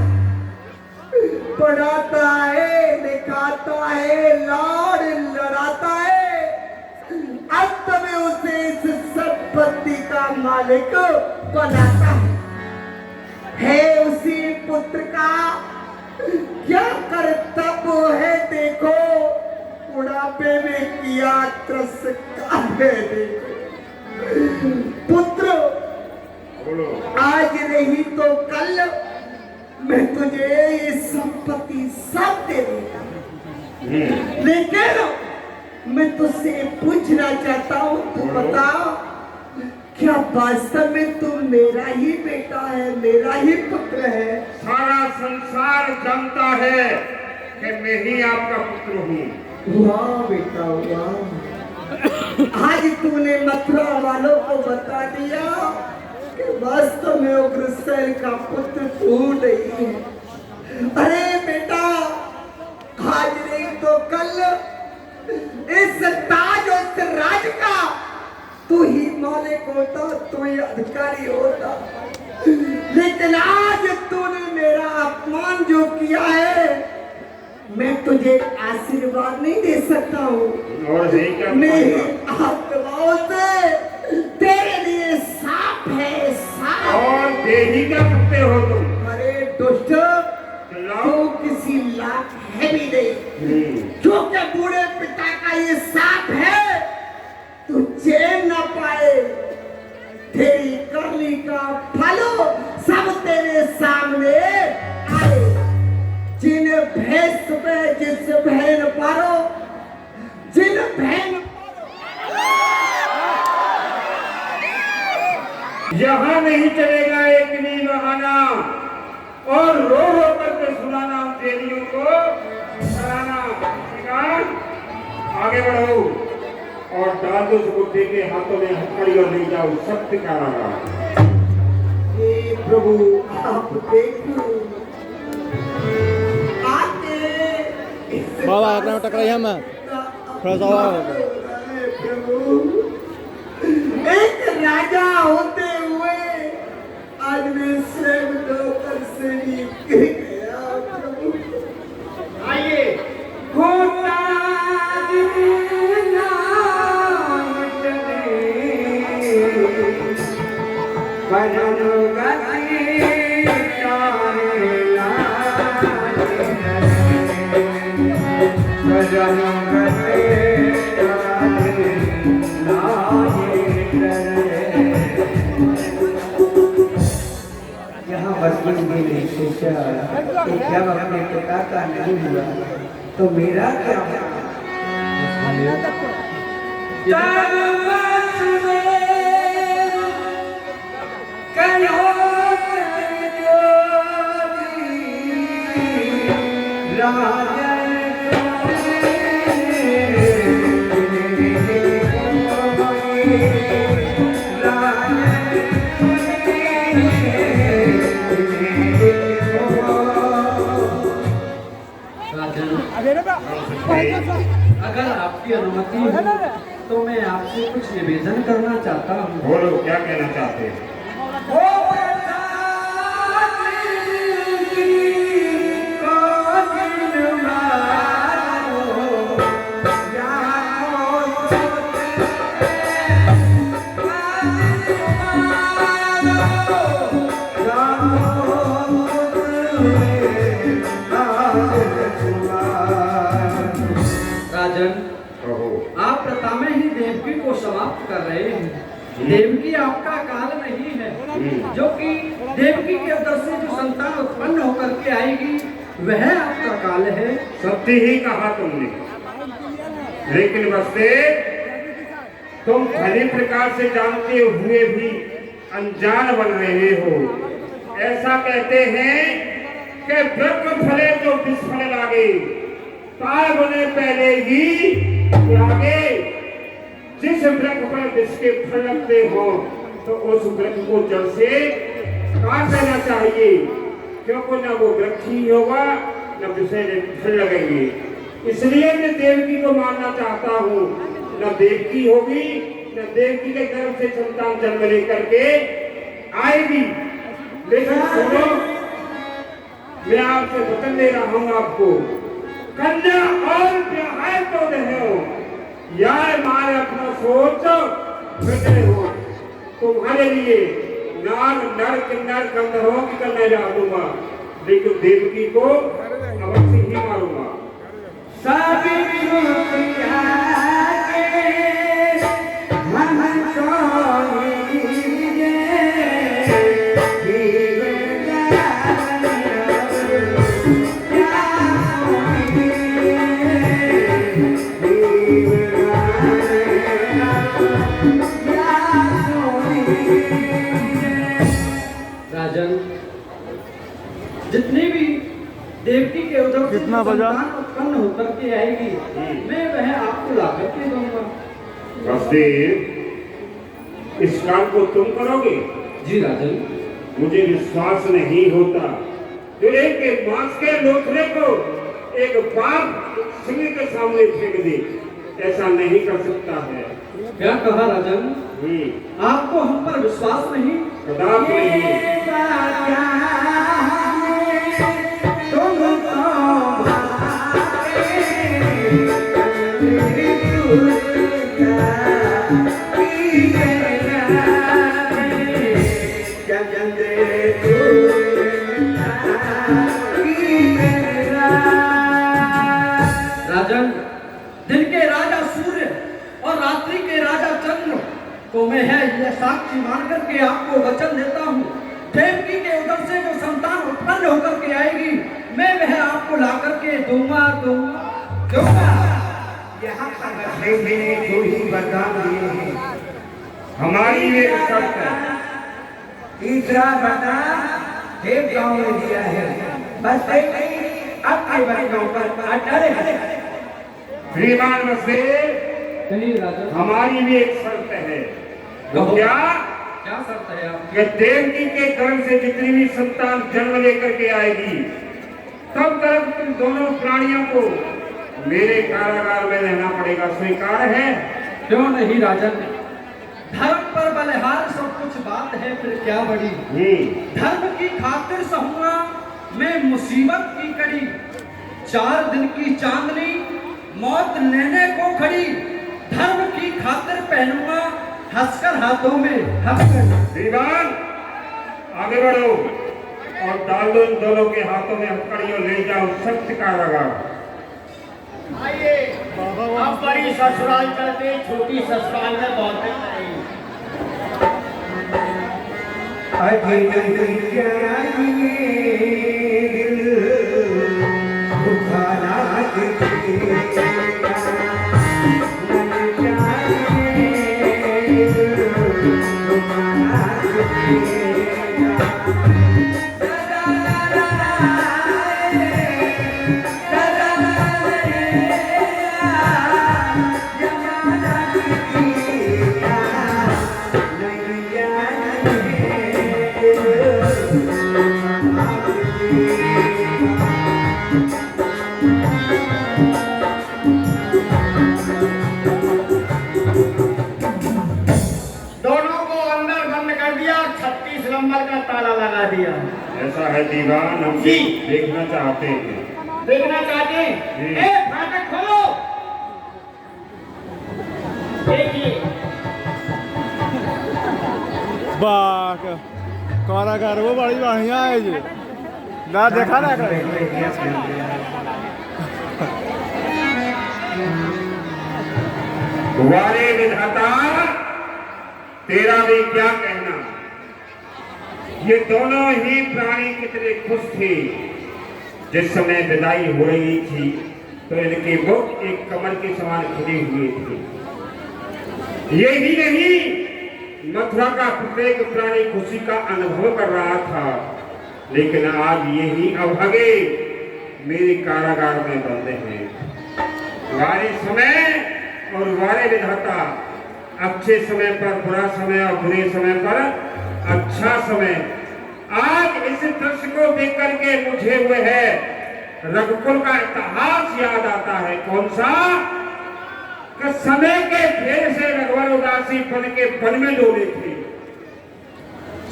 पढ़ाता है, लिखाता है, लाड़ लड़ाता है। अंत में उसे इस का मालिक बनाता है उसी पुत्र का क्या कर्तव्य है देखो, बुढ़ापे में किया त्रस्कार है देखो। पुत्र आज नहीं तो कल मैं तुझे ये संपत्ति सब दे दूंगा, लेकिन मैं तुझसे पूछना चाहता हूँ, तू बता क्या वास्तव में तू मेरा ही बेटा है, मेरा ही पुत्र है? सारा संसार जानता है कि मैं ही आपका पुत्र हूँ। वाह बेटा वाह, आज तूने मथुरा वालों को बता दिया कि वास्तव में उग्रसेन का पुत्र तू नहीं है। अरे बेटा, आज नहीं तो कल इस ताज और इस राज का तू ही मालिक होता, तू ही अधिकारी होता, लेकिन आज तूने मेरा अपमान जो किया है, मैं तुझे आशीर्वाद नहीं दे सकता हूँ। मेरी आत्माओं से तेरे लिए साफ है, साफ। और देही क्या करते हो तुम? अरे दुष्ट, तो किसी लायक है भी नहीं, क्योंकि बूढ़े पिता का ये साफ है, तू चैन न पाए। तेरी करनी का फल सब तेरे सामने आए। जिन भैंस में जिस बहन पारो, जिन बहन यहाँ नहीं चलेगा एक नींद आना और रो रो करके सुनाना उन देवियों को, कराना। आगे बढ़ो और डाल दो उस बुद्धि के हाथों में हथकड़ी और ले जाओ सत्य का रागा। हे प्रभु आप देखो आके बाबा एक टकराइए मैं थोड़ा सा प्रभु, एक राजा होते हुए आज मैं स्वयं नौकर से भी गिर गया प्रभु। आइए होता यहाँ बसवन भी नहीं सोचा कि जब अपने पिता का नहीं हुआ तो मेरा क्या अगर आपकी अनुमति हो तो मैं आपसे कुछ निवेदन करना चाहता हूँ। बोलो क्या कहना चाहते हैं? आप प्रथा में ही देवकी को समाप्त कर रहे हैं। देवकी आपका काल नहीं है, जो कि देवकी के अंदर से जो संतान उत्पन्न होकर के आएगी वह आपका काल है। सत्य ही कहा तुमने, लेकिन बसते तुम भली प्रकार से जानते हुए भी अनजान बन रहे हो। ऐसा कहते हैं कि वृक्ष फले तो विस्फल लागे, तार बने पहले ही लागे। जिस वृक्ष पर विष के फल लगते हो तो उस वृक्ष को जड़ से काट देना चाहिए, क्योंकि न वो वृक्ष ही होगा न विषय फल लगेंगे। इसलिए मैं देवकी को मानना चाहता हूँ। न देवकी होगी न देवकी के गर्भ से संतान जन्म लेकर के आएगी। लेकिन सुनो, मैं आपसे वचन दे रहा हूँ आपको, कन्या और ब्याह तो नहीं हो, यार मारे अपना सोच बेटे हो। तुम्हारे लिए नाग नर किन्नर गंधर्वों की करने जा दूंगा, लेकिन देवकी को अवश्य ही मारूंगा। राजन, जितनी भी देवकी के उधर से कितना बजा? संतान उत्पन्न होकर के आएगी, मैं वह आपको ला करके दूंगा। वसुदेव, इस काम को तुम करोगे? जी राजन। मुझे विश्वास नहीं होता जो एक मांस के लोथड़े को एक बाप सिंह के सामने फेंक दे, ऐसा नहीं कर सकता है। क्या कहा राजन? आपको हम पर विश्वास नहीं? कदापि नहीं। राजन, दिन के राजा सूर्य और रात्रि के राजा चंद्र को मैं है यह साक्षी मान करके आपको वचन देता हूँ, देवकी के उधर से जो संतान उत्पन्न होकर के आएगी, मैं वह आपको ला करके दूंगा। यहाँ पर मैंने दो ही वरदान दिए हैं। हमारी एक शर्त है। तीसरा वरदान देवताओं ने दिया है, बस अपने वचनों पर अटल है। श्रीमान वसुदेव, कहिए राजन। हमारी भी एक शर्त है। तो क्या शर्त है आप? कि देवकी के गर्भ से जितनी भी संतान जन्म लेकर के आएगी, तब तक तुम दोनों प्राणियों को मेरे कारागार में रहना पड़ेगा। स्वीकार है? क्यों नहीं राजन, धर्म पर बलिहार सब कुछ बात है, फिर क्या बड़ी। धर्म की खातिर सहूंगा मैं मुसीबत की कड़ी, 4 दिन की चांदनी मौत लेने को खड़ी, धर्म की खातिर पहनूंगा हंसकर हाथों में हंसकर। दीवान, आगे बढ़ो और डाल दो इन दोनों के हाथों में हथकड़ी और ले जाओ सख्त कारागार। आइए, अब बड़ी ससुराल चलते, छोटी ससुराल में बहुत नहीं। ऐसा है दीवान, हम देखना चाहते हैं। देखना चाहते हैं? ए, फाटक खोलो। देखिए, कारागार वो बड़ी बढ़िया है जी, ना देखा ना करे। वारे विधाता, तेरा भी क्या कहना। ये दोनों ही प्राणी कितने खुश थे। जिस समय विदाई हो रही थी तो इनके मुख एक कमल के समान खिले हुए थे। ये ही नहीं, मथुरा का प्रत्येक प्राणी खुशी का अनुभव कर रहा था, लेकिन आज ये ही अभागे मेरे कारागार में बंद हैं। वारे समय और वारे विधाता, अच्छे समय पर बुरा समय और बुरे समय पर अच्छा समय। आज इस दृश्य को देख करके मुझे हुए है रघुकुल का इतिहास याद आता है। कौन सा? कि समय के फेर से रघुवर उदासी पन के वन में डोले थे।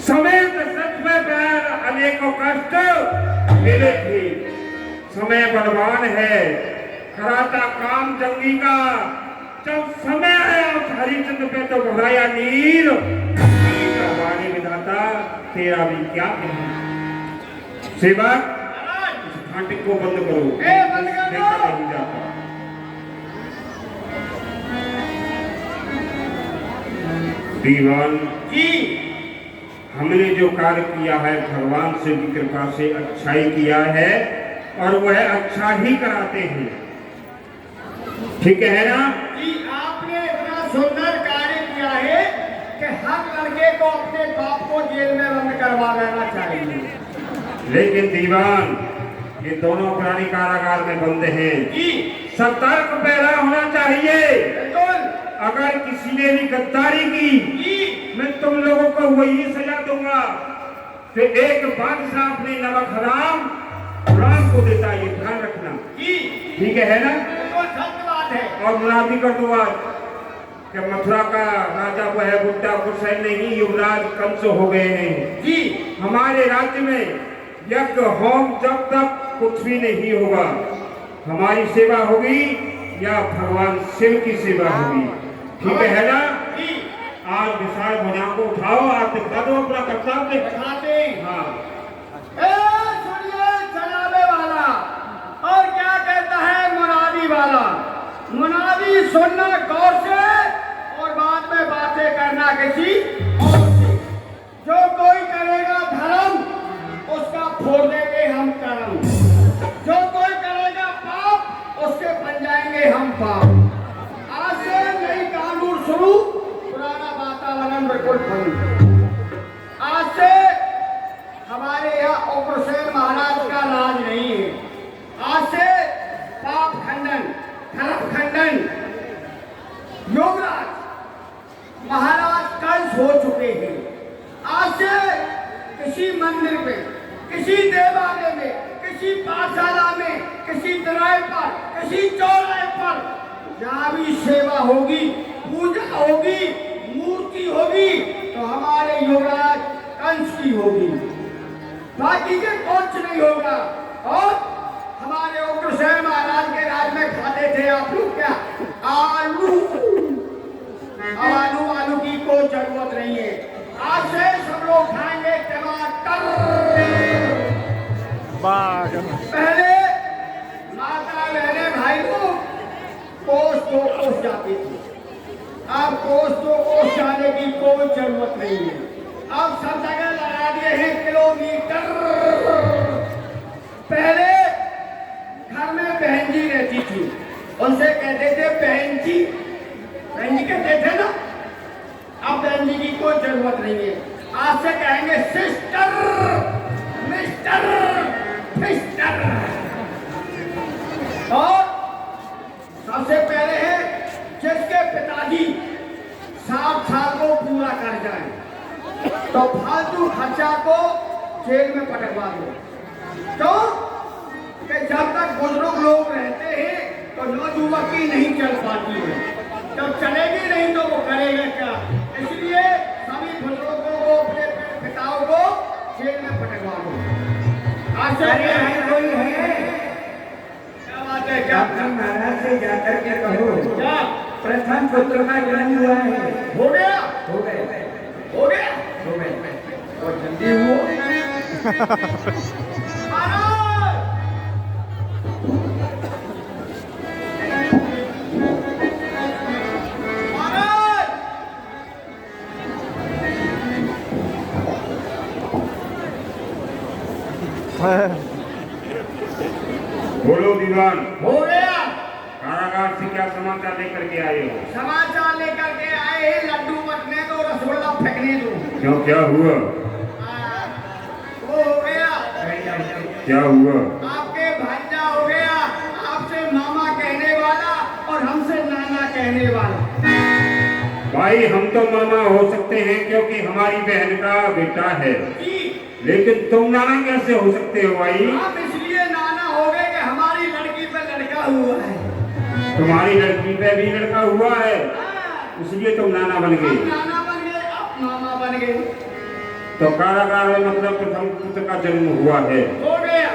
समय सच में पैर अनेकों कष्ट मिले थे। समय बलवान है, कराता काम जंगी का। जब समय आया उस हरिचंद्र पे तो भराया नीर। तेरा भी क्या कहना। सेवक इस फाटक को बंद करो, बंद कर दो। देखा नहीं जाता। दीवान जी हमने जो कार्य किया है भगवान से की कृपा से अच्छाई किया है और वह अच्छा ही कराते हैं, ठीक है ना? जी आपने इतना सुंदर कार्य किया है कि हर लड़के को अपने बाप को जेल में बंद करवा देना चाहिए। लेकिन दीवान ये दोनों प्राणी कारागार में बंद हैं, जी सतर्क पैदा होना चाहिए। बिल्कुल। अगर किसी ने भी गद्दारी की जी मैं तुम लोगों को वही सजा दूंगा कि एक बादशाह अपने नमक हराम गुलाम को देता है, ये ध्यान रखना, जी ठीक है ना? बिल्कुल सत्य बात है। और मुनादी कर दो आज कि मथुरा का राजा वो है बुद्धा हुसैन नहीं, युवराज कंस हो गए हैं। जी हमारे राज्य में यज्ञ होम जब तक कुछ भी नहीं होगा, हमारी सेवा होगी या भगवान शिव की सेवा होगी, ठीक है ना? जी आज विशाल भुजा को उठाओ, आप दिखा दो अपना कर्तव्य। दिखाते हैं। हाँ सुनिए जनाबे वाला, और क्या कहता है मुनादी वाला। मुनादी सुनना गौर से और बाद में बातें करना किसी और से। जो कोई करेगा धर्म उसका फोड़ देंगे हम कर्म, जो कोई करेगा पाप उसके बन जाएंगे हम पाप। आज से नई कानून शुरू, पुराना वातावरण बिल्कुल बंद। आज से हमारे यहाँ उग्रसेन महाराज का राज नहीं है। आज से पाप खंडन, धर्म खंडन, योगराज महाराज कंस हो चुके हैं। आज से किसी मंदिर में, किसी देवालय में, किसी पाठशाला में, किसी तिराहे पर, किसी चौराहे पर जहाँ भी सेवा होगी, पूजा होगी, मूर्ति होगी तो हमारे युवराज कंस की होगी, बाकी के कुछ नहीं होगा। और हमारे उग्रसेन महाराज के राज में खाते थे आप लोग क्या? आलू। अब आलू की कोई जरूरत नहीं है। आज से सब लोग खाएंगे टमाटर। पहले माता बहने भाई को कोस तो कोस जाती थी, अब कोस तो कोस जाने की कोई जरूरत नहीं है। अब सब जगह लगा दिए हैं किलोमीटर। पहले घर में बहन जी रहती थी, उनसे कहते थे बहन जी, बहन जी कहते थे ना। अब बहन जी की कोई जरूरत नहीं है, आज से कहेंगे सिस्टर, मिस्टर, फिस्टर। और सबसे पहले है जिसके पिताजी 60 साल को पूरा कर जाए तो फालतू खर्चा को जेल में पटकवा दो। क्यों? कि जब तक बुजुर्ग लोग रहते हैं तो नौजुवकी नहीं चल पाती है, जब चलेगी नहीं तो वो करेगा क्या? इसलिए सभी बुजुर्गों को, अपने पिताओं को जेल में पटकवा दो। कोई है क्या बात है? क्या महाराज से जाकर के कहो क्या प्रथम पुत्र का जन्म हुआ है। हो गया? हो गए हो गया? हो गए। और जल्दी हुआ। महाराज महाराज बोलो दीवान, हो गया। कारागार से क्या समाचार लेकर के आए हो? समाचार लेकर के आए हैं, लड्डू बटने दो, रसगुल्ला फेंकने दो। क्यों, क्या हुआ? वो हो गया, क्या हुआ? आपके भांजा हो गया, आपसे मामा कहने वाला और हमसे नाना कहने वाला। भाई हम तो मामा हो सकते हैं क्योंकि हमारी बहन का बेटा है, जी लेकिन तुम नाना कैसे हो सकते हो भाई? आप इसलिए नाना हो गए कि हमारी लड़की पे लड़का हुआ है। तुम्हारी लड़की पे भी लड़का हुआ है, हाँ, इसलिए तुम नाना बन हम गए। नाना बन गए, आप मामा बन गए। तो कारागार में मतलब प्रथम पुत्र का जन्म हुआ है। हो गया।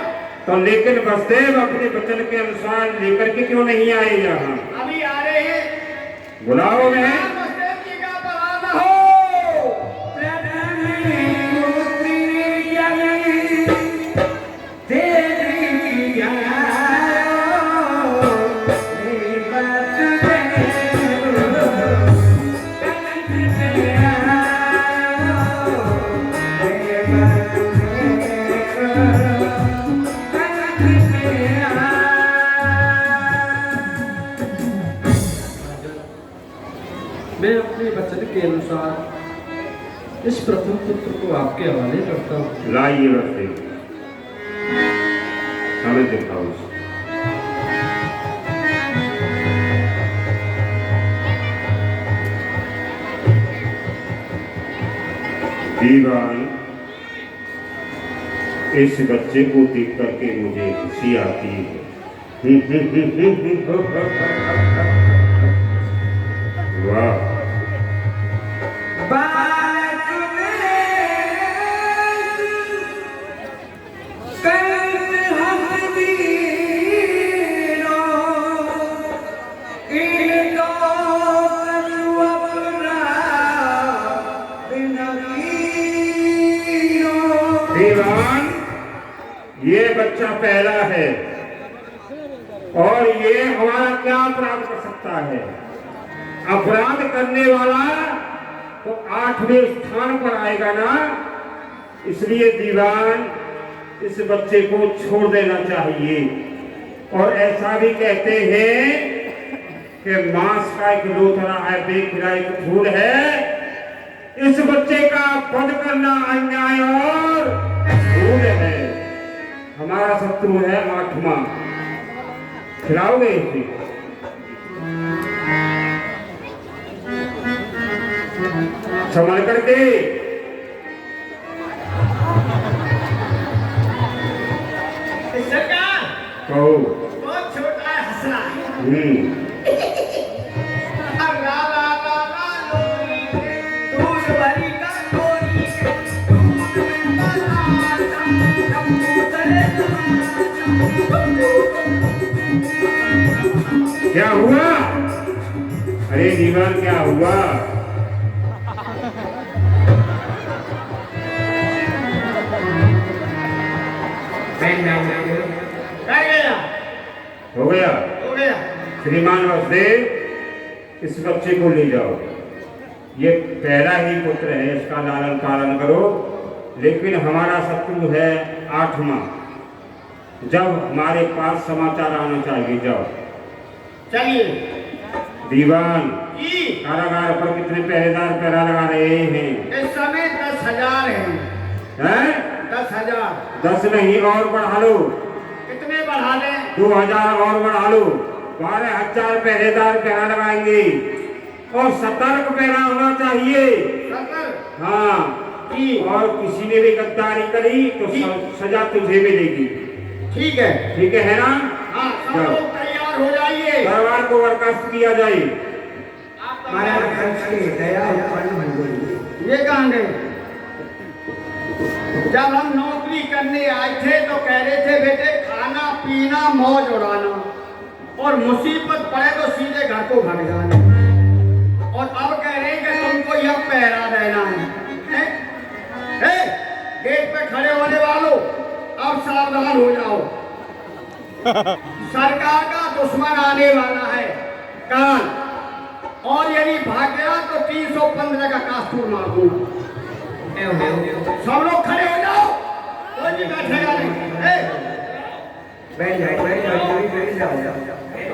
तो लेकिन वसुदेव अपने वचन के अनुसार लेकर के क्यों नहीं आए यहाँ? अभी आ रहे हैं। बुलाओ में। वसुदेव जी का बहाना हो। प्रथम पुत्री इस प्रथम पुत्र को आपके हवाले करता हूँ। लाइए रखते हमें दिखाओ। दीवान, इस बच्चे को देख करके मुझे खुशी आती है। वाह, दीवान, ये बच्चा पहला है और ये हमारा क्या अपराध कर सकता है? अपराध करने वाला तो 8वें स्थान पर आएगा ना। इसलिए दीवान, इस बच्चे को छोड़ देना चाहिए। और ऐसा भी कहते हैं कि मांस का एक लोथरा है, बेखिरा एक फूल है। इस बच्चे का वध करना अन्याय और भूल है। हमारा शत्रु है 8वां। खिलाओगे इसे? संभाल करके। सरकार, कहो। बहुत छोटा है, हंसना है। ला ला ला ला लोरी, दूध भरी का लोरी, दूध में बना क्या हुआ? अरे दीवान, क्या हुआ? हो गया? हो गया। श्रीमान वसुदेव, इस बच्चे को ले जाओ। ये पहला ही पुत्र है, इसका लालन पालन करो। लेकिन हमारा शत्रु है 8वां। जब हमारे पास समाचार आना चाहिए, जाओ। चलिए। दीवान, जी, कारागार पर कितने पहरेदार पहरा लगा रहे हैं? इस समय 10,000 हैं। हैं? 10,000। 10 नहीं, और बढ़ा लो। कितने बढ़ा लें? 2000 और बढ़ा लो। 12,000 पहरेदार पहरा लगाएंगे और सतर्क पहरा होना चाहिए। सतर्क? हाँ। जी। और किसी ने भी गद्दारी करी तो सजा तुझे मिलेगी। ठीक है। ठीक है ना? हाँ, सब लोग तैयार हो जाइए। दरबार को बर्खास्त किया जाए। महाराज कंस की दया उत्पन्न हो गई। ये कहाँ गए? जब हम नौकरी करने आए थे तो कह रहे थे बेटे खाना पीना मौज उड़ाना, और मुसीबत पड़े तो सीधे घर को भाग जाना। और अब कह रहे हैं कि तुमको यह पहरा देना है। गेट पे खड़े होने वालों, अब सावधान हो जाओ। सरकार का दुश्मन आने वाला है काल, और यदि भाग गया तो 315 का कास्तूर मार दूंगा। सब लोग खड़े हो जाओ, कोई भी बैठेगा नहीं। बैठ जाओ।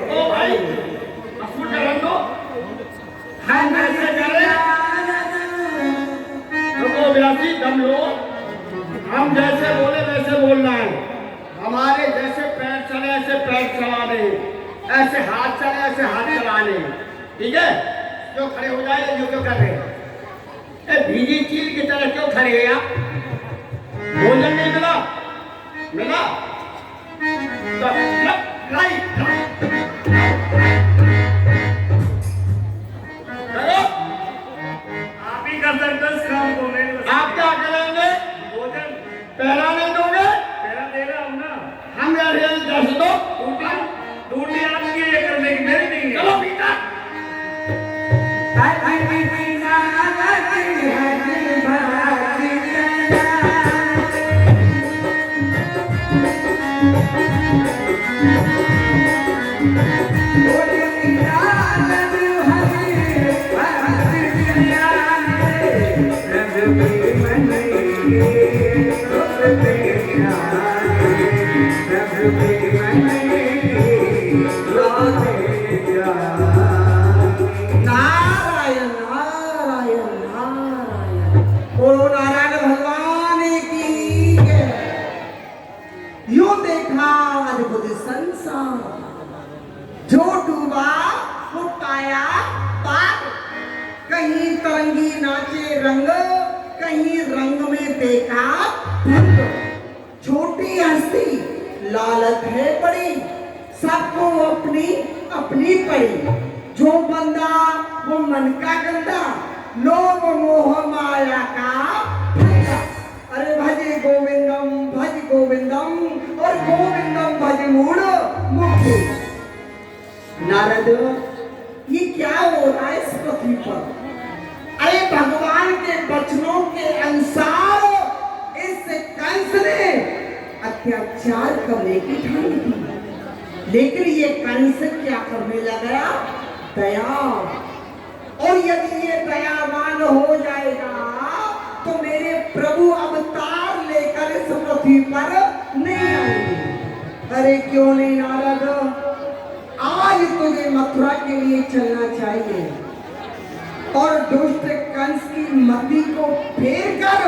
ओ भाई, असूल चलन दो। हम ऐसे करें, तो विलासी दम लो। हम जैसे बोले वैसे बोलना है। हमारे जैसे पैर चले ऐसे पैर चलाने, ऐसे हाथ चले ऐसे हाथ चलाने। ठीक है? क्यों खड़े हो जाए? जो क्यों कर रहे हैं? भीगी चील की तरह क्यों खड़े हैं आप? भोजन नहीं मिला? मिला? तो राइट करो। आप ही कर सकते इस काम को। आप क्या करेंगे? भोजन पहला नहीं दोगे? पहला दे रहा हूँ ना। हम दस दो। ड्यूटी आपकी है करने की, मेरी नहीं है। चलो भीतर। नारायण नारायण नारायण। बोलो नारायण भगवान की जय। यूं देखा अद्भुत संसार, जो डूबा वो पाया पार। कहीं तरंगी नाचे रंग, कहीं रंग में देखा भंग। छोटी हस्ती लालच है बड़ी, सबको अपनी अपनी पड़ी। जो बंदा वो मन का गंदा, लोभ मोह माया का फंदा। अरे भज गोविंदम और गोविंदम भज मूढ़ मुक्ति। नारद, ये क्या हो रहा है इस पृथ्वी पर? अरे भगवान के वचनों के अनुसार इस कंस ने अत्याचार करने की ठानी थी, लेकिन ये कंस क्या करने लगा? दया। और यदि ये दयावान हो जाएगा तो मेरे प्रभु अवतार लेकर इस पृथ्वी पर नहीं आएंगे। अरे क्यों नहीं नारद, आज तुझे मथुरा के लिए चलना चाहिए और दुष्ट कंस की मति को फेर कर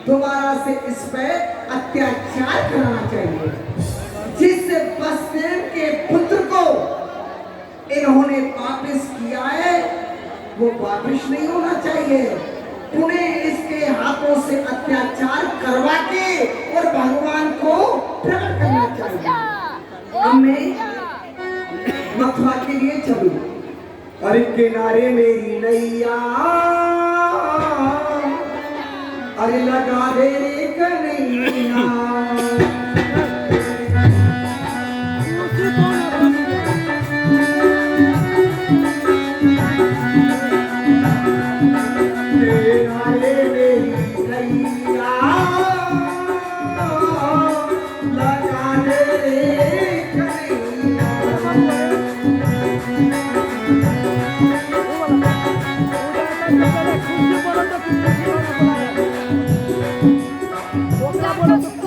दोबारा से इस पर अत्याचार करना चाहिए। जिस वसुदेव के पुत्र को इन्होंने वापिस किया है वो वापिस नहीं होना चाहिए। उन्हें इसके हाथों से अत्याचार करवा के और भगवान को प्रकट करना चाहिए। अब मैं मथुरा के लिए चलूं। अरे किनारे मेरी नैया, अरे लगा दे रे कन्हैया।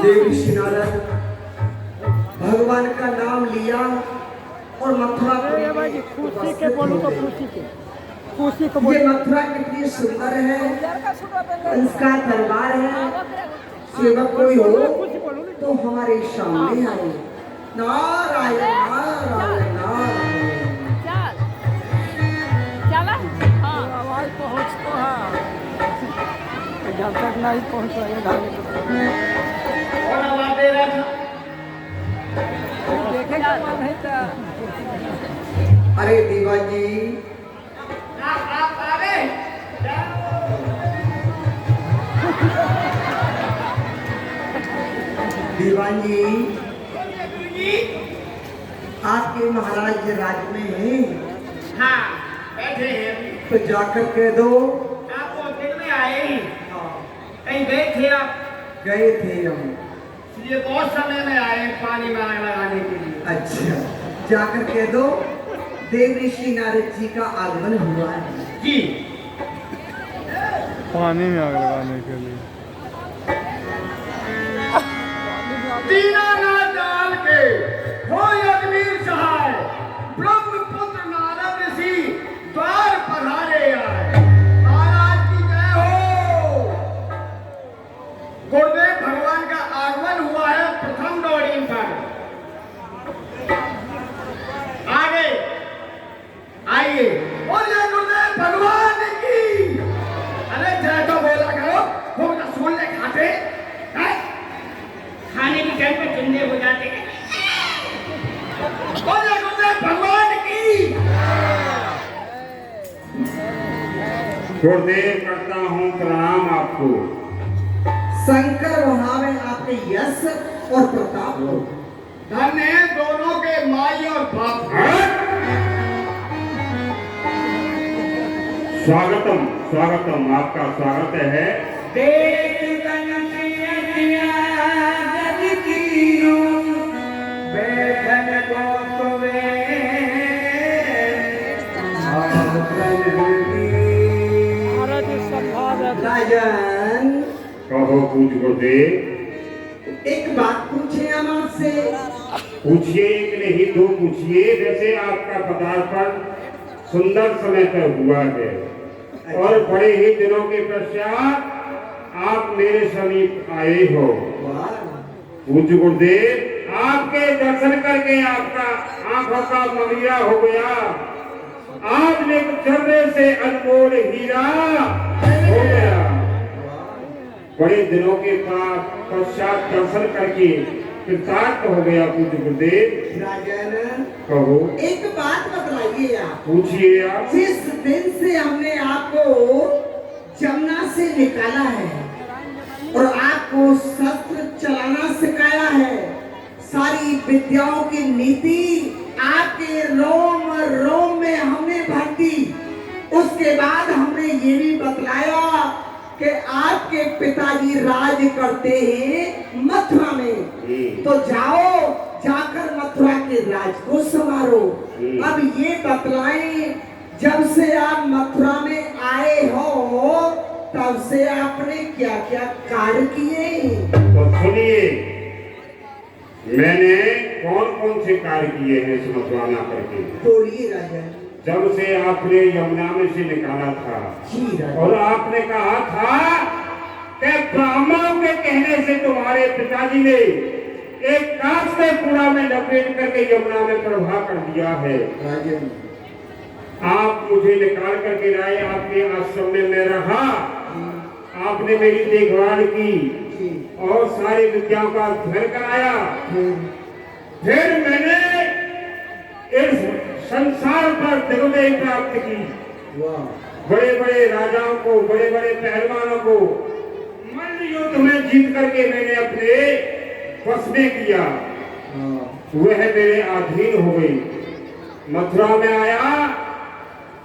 देवी नारद भगवान का नाम लिया और मथुरा ये मथुरा कितनी सुंदर है, इसका दरबार है। सेवक कोई हो तो हमारे सामने आए। नारायण नारायण नारायण। आवाज पहुँचता है जब तक नहीं पहुँचाएगा अरे दीवा जी, आप आ गए? दीवान जी, आपके महाराज के राज में है। हाँ बैठे हैं। तो जाकर कह दो आप वो दिन में आए ही कहीं गए थे? आप गए थे हम, ये बहुत समय में आए पानी में आग लगाने के लिए। अच्छा जाकर कह दो देव ऋषि नारद जी का आगमन हुआ है। जी पानी में आग लगाने के लिए दीनानाथ डाल के हो अग्निवीर सहाय, ब्रह्मपुत्र नारद ऋषि द्वार पधारे आए। महाराज की जय हो। गुरुदेव भगवान का आगमन हुआ है प्रथम डोरी पर। आगे आइए। और ये गुरुदेव भगवान की। अरे जय तो बोला करो, वो तो सुन ले खाते हैं? खाने की टाइम पे जिंदे हो जाते हैं। और ये गुरुदेव भगवान की। गुरुदेव करता हूँ प्रणाम आपको। शंकर वहावे आपके यश और प्रताप को। धन्य है दोनों के माई और बाप। स्वागतम स्वागतम, आपका स्वागत है। राजन कहो पूज गुरुदेव। एक बात पूछे हम आपसे। पूछिए, एक नहीं दो पूछिए। वैसे आपका पदार्पण सुंदर समय पर हुआ है और बड़े ही दिनों के पश्चात आप मेरे समीप आए हो। पूज्य गुरुदेव, आपके दर्शन करके आपका आंखों का ममिया हो गया। आपने चर्रे से अनमोल हीरा हो गया। बड़े दिनों के पश्चात दर्शन करके कृतार्थ हो गया। पूज्य गुरुदेव, राजन कहो। एक बात बतलाइए आप। पूछिए आप। जिस दिन से हमने आपको जमुना से निकाला है और आपको शस्त्र चलाना सिखाया है, सारी विद्याओं की नीति आपके रोम रोम में हमने भर दी। उसके बाद हमने ये भी बतलाया कि आपके पिताजी राज करते हैं मथुरा में, तो जाओ जाकर मथुरा के राज को संवारो। अब ये बतलाएं, जब से आप मथुरा में आए हो तब से आपने क्या क्या कार्य किए? तो सुनिए, मैंने कौन कौन से कार्य किए हैं इस मथुरा में करके। बोलिए राजा। जब से आपने यमुना में से निकाला था और आपने कहा था कि ब्राह्मणों के कहने से तुम्हारे पिताजी ने एक कांच के कूड़ा में लपेट करके यमुना में प्रवाह कर दिया है। आप मुझे निकाल करके लाए, आपके आश्रम में मैं रहा, आपने मेरी देखभाल की और सारी विद्याओं का अध्ययन कराया। फिर मैंने इस संसार पर दिग्विजय प्राप्त की। बड़े बड़े राजाओं को, बड़े बड़े पहलवानों को मल्ल युद्ध में जीत करके मैंने अपने वश में किया। वह मेरे अधीन हो गई। मथुरा में आया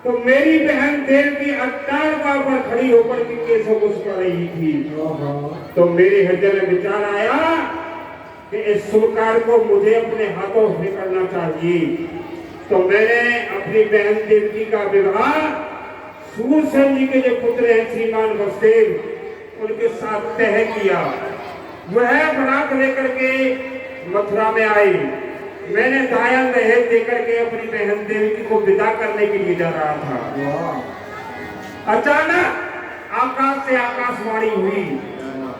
तो मेरी बहन देवकी अट्टारका पर खड़ी होकर के केसों को सुखा रही थी। तो मेरे हृदय में विचार आया कि इस शुभ कार्य को मुझे अपने हाथों से करना चाहिए। तो मैंने अपनी बहन देवकी का विवाह सूरसेन जी के जो पुत्र हैं श्रीमान वसुदेव, उनके साथ तय किया। वह बारात लेकर के मथुरा में आई। मैंने दाया दहेज देकर के अपनी बहन देवकी को विदा करने के लिए जा रहा था। अचानक आकाश से आकाशवाणी हुई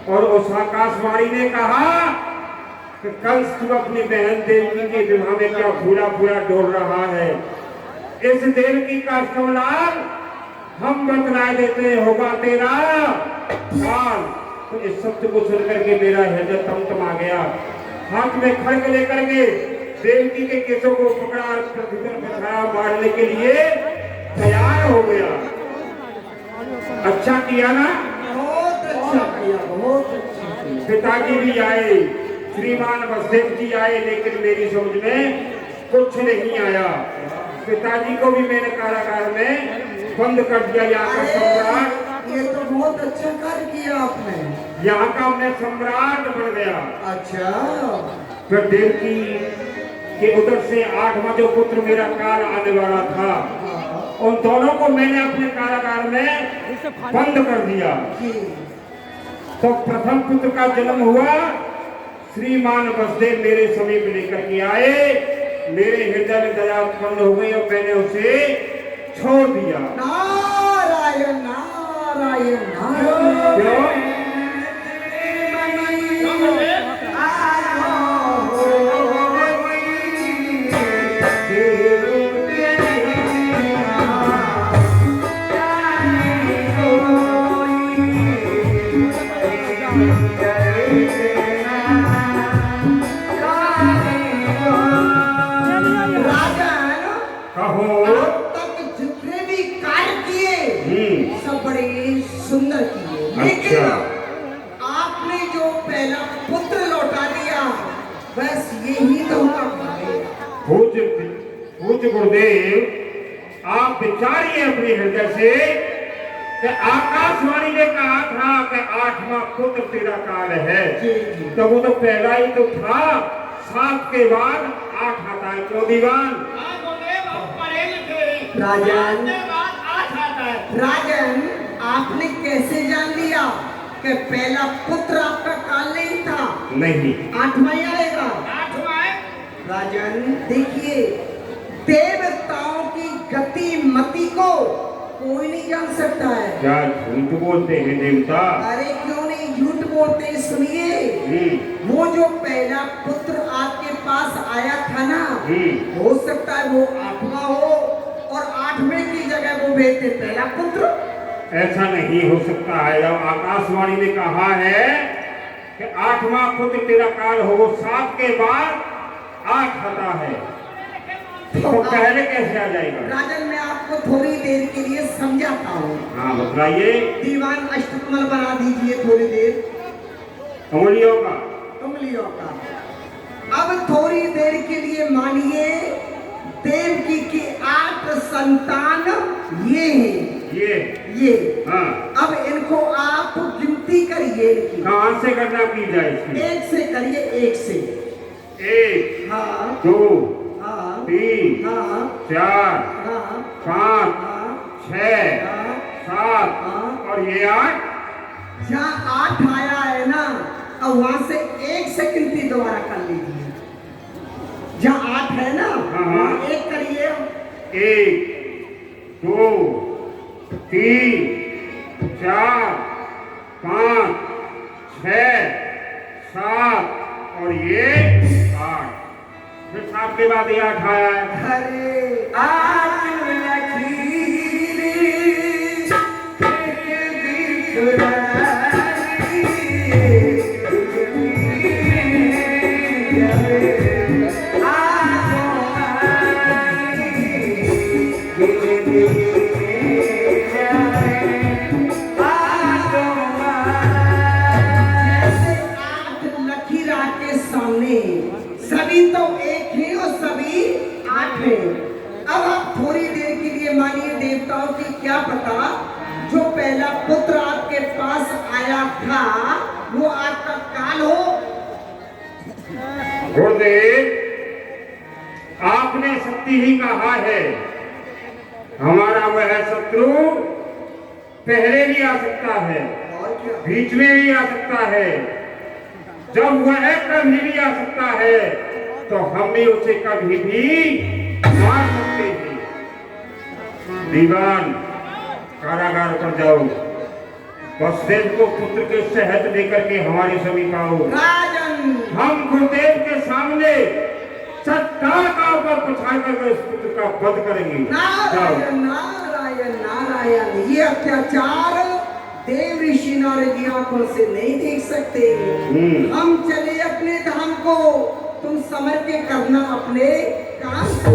और उस आकाशवाणी ने कहा कि कंस तू अपनी बहन देवकी के विवाह में क्या भूला भूला डोल रहा है। इस देवकी का कमलाल हम बतला देते होगा तेरा काल। तो इस शब्द को सुनकर के मेरा हृदय तमतमा गया। हाथ में खड़ग लेकर के देवकी के केसों को पकड़ा, पृथ्वी पर बिछाया, मारने के लिए तैयार हो गया। अच्छा किया ना? बहुत अच्छा किया, बहुत अच्छा किया। पिताजी भी आए, श्रीमान वसुदेव जी आए, लेकिन मेरी समझ में कुछ नहीं आया। पिताजी को भी मैंने कारागार में बंद कर दिया। यहाँ का सम्राट, ये तो बहुत अच्छा कार्य किया आपने। यहाँ का मैं सम्राट बन गया। अच्छा। फिर देवकी के उधर से 8वां जो पुत्र मेरा काल आने वाला था, उन दोनों को मैंने अपने कारागार में बंद कर दिया। तो प्रथम पुत्र का जन्म हुआ, श्रीमान वसुदेव मेरे समीप लेकर के आए। मेरे हृदय में दया उत्पन्न हो गई और मैंने उसे छोड़ दिया। नारायण नारायण नारायण। क्यों? सुंदर किए, लेकिन आपने जो पहला पुत्र लौटा दिया, बस यही तो पूज्य गुरुदेव, आप विचारिए अपने हृदय से कि आकाशवाणी ने कहा था कि 8वां पुत्र तेरा काल है। तो वो तो पहला ही तो था, 7 के बाद 8 आता है, 14 राजन। राजन, आपने कैसे जान लिया कि पहला पुत्र आपका काल नहीं था? नहीं, 8वां ही आएगा। राजन देखिए, देवताओं की गति मति को कोई नहीं जान सकता है। क्या झूठ बोलते हैं देवता? अरे क्यों नहीं सुनिए, वो जो पहला पुत्र आपके पास आया था ना, हो सकता है वो 8वां हो और 8वें की जगह वो भेजते पहला पुत्र। ऐसा नहीं हो सकता है। जब आकाशवाणी ने कहा है कि 8वां पुत्र तेरा काल हो, 7 के बाद 8 आता है, तो पहले कैसे आ जाएगा? राजन, मैं आपको थोड़ी देर के लिए समझाता हूँ। हाँ बताइए। दीवान अष्टकमल बना दीजिए थोड़ी देर। उंगलियों का। उंगलियों का। अब थोड़ी देर के लिए मानिए, देवकी की 8 संतान ये हैं। ये हाँ। अब इनको आप गिनती करिए। कहाँ से गणना की जाए इसकी? 1 से करिए, 1 से। 1, हाँ, 2, हाँ, 3, हाँ, 4, हाँ, 5, हाँ, 6, हाँ, 7 हाँ। और ये 8। जहाँ 8 आया है ना, अब वहां से 1 से गिनती दोबारा कर लीजिए। जहाँ 8 है ना, वहाँ 1 करिए। 1, 2, 3, 4, 5, 6, 7 और ये 8। फिर 7 के बाद ये 8 आया है। अरे आज सभी तो एक ही और सभी 8 हैं। अब आप थोड़ी देर के लिए मानिए देवताओं की क्या पता, जो पहला पुत्र आपके पास आया था वो आपका काल हो। गुरुदेव, आपने सत्य ही कहा है। हमारा वह शत्रु पहले भी आ सकता है, बीच में भी आ सकता है, जब वह कभी भी आ सकता है तो हम भी उसे कभी भी मार सकते हैं। दीवान, कारागार पर जाओ, वसुदेव को पुत्र के शहद लेकर के हमारे समीप आओ। राजन, हम गुरुदेव के सामने चट्टान का ऊपर बिछा कर उस पुत्र का वध करेंगे। नारायण नारायण नारायण, ये अत्याचार देव ऋषि नारद की आंखों से नहीं देख सकते। हम चले अपने धाम को, तुम समझ के करना अपने काम को।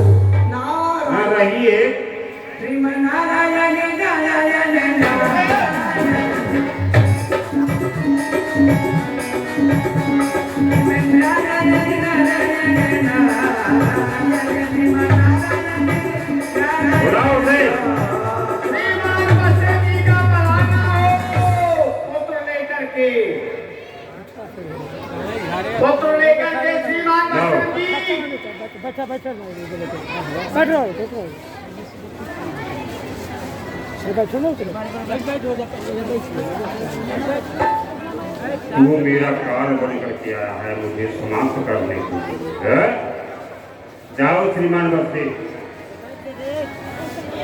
नारायण रहिए। श्रीमन नारायण नारायण बुलाओ उसे। पुत्र लेकर के श्रीमान बसंत जी। बैठो बैठो बैठो बैठो बैठो ना, तू मेरा कार्य बन करके आया है मुझे समाप्त करने के लिए। जाओ श्रीमान बसते,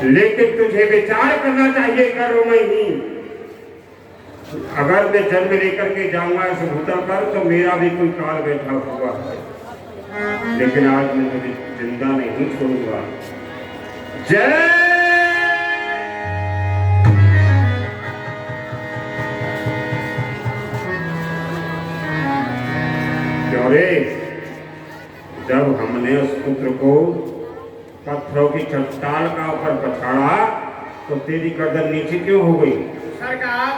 लेकिन तुझे विचार करना चाहिए करो में ही। अगर मैं जन्म लेकर के जाऊंगा इस भूता पर तो मेरा भी कोई काल बैठा हुआ है, लेकिन आज मैं तुझे जिंदा नहीं छोड़ूंगा। जय रे, जब हमने उस पुत्र को पत्थरों की चट्टान का ऊपर पछाड़ा तो तेरी गर्दन नीचे क्यों हो गई? सरकार,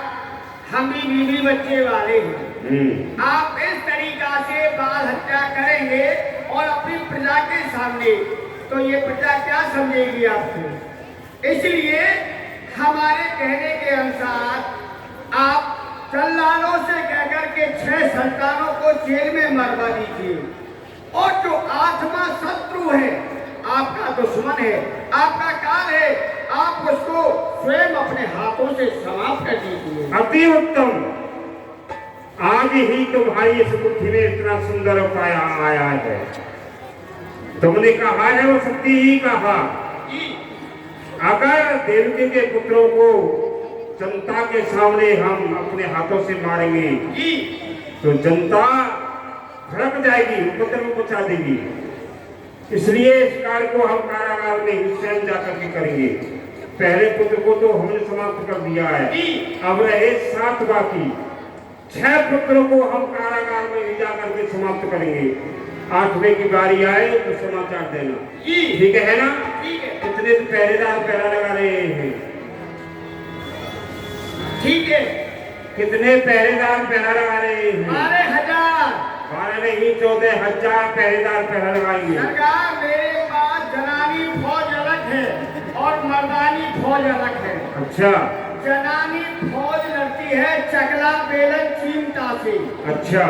हम भी बीवी बच्चे वाले हैं। आप इस तरीका से बाल हत्या करेंगे और अपनी प्रजा के सामने, तो ये प्रजा क्या समझेगी आपको? इसलिए हमारे कहने के अनुसार आप चल्लालों से कहकर के 6 संतानों को जेल में मरवा दीजिए, और जो 8वां शत्रु है, आपका दुश्मन है, आपका काल है, आप उसको स्वयं अपने हाथों से समाप्त कर दीजिए। अति उत्तम। आज ही तुम्हारी इस बुद्धि में इतना सुंदर उपाय आया है। तुमने कहा है वो सत्य ही कहा। अगर देवकी के पुत्रों को जनता के सामने हम अपने हाथों से मारेंगे तो जनता भड़क जाएगी, उपद्रव पहुंचा देगी। इसलिए इस कार्य को हम कारागार में ही स्वयं जाकर के करेंगे। पहले पुत्र को तो हमने समाप्त कर दिया है, अब रहे 7 बाकी। 6 पुत्रों को हम कारागार में ले जाकर के समाप्त करेंगे। 8वें की बारी आए तो समाचार देना, ठीक है ना? कितने पहरेदार पहरा लगा रहे हैं? ठीक है। कितने पहरेदार पहरा लगा रहे हैं? 12,000। 12 नहीं 14,000 पहरेदार पहरा लगाएंगे। सरकार, मेरे पास जनानी फौज अलग है और मर्दानी फौज अलग है। अच्छा। जनानी फौज लड़ती है चकला बेलन चिमटा से। अच्छा।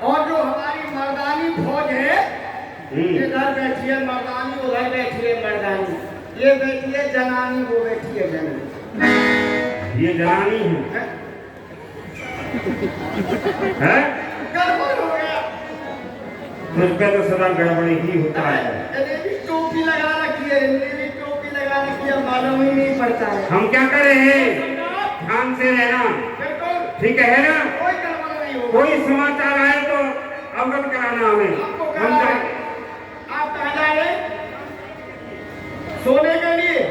और जो हमारी मर्दानी फौज है, इधर बैठी है मर्दानी, उधर बैठी है मर्दानी, ये बैठी है जनानी, वो बैठी है जनानी। ये जनानी है? हैं? गड़बड़ हो गया। मुझ पे तो सदा गड़बड़ी ही होता है। इन्हें भी टोपी लगा रखी है, इन्हें भी टोपी लगा रखी है, मालूम ही नहीं पड़ता है। हम क्या कर रहे हैं? ध्यान से रहना, बिल्कुल ठीक है ना? कोई गड़बड़ नहीं होगा। कोई समाचार आए तो अवगत कराना हमें। आपको हम कहा है, आप कहाँ जा रहे? सोने के लिए।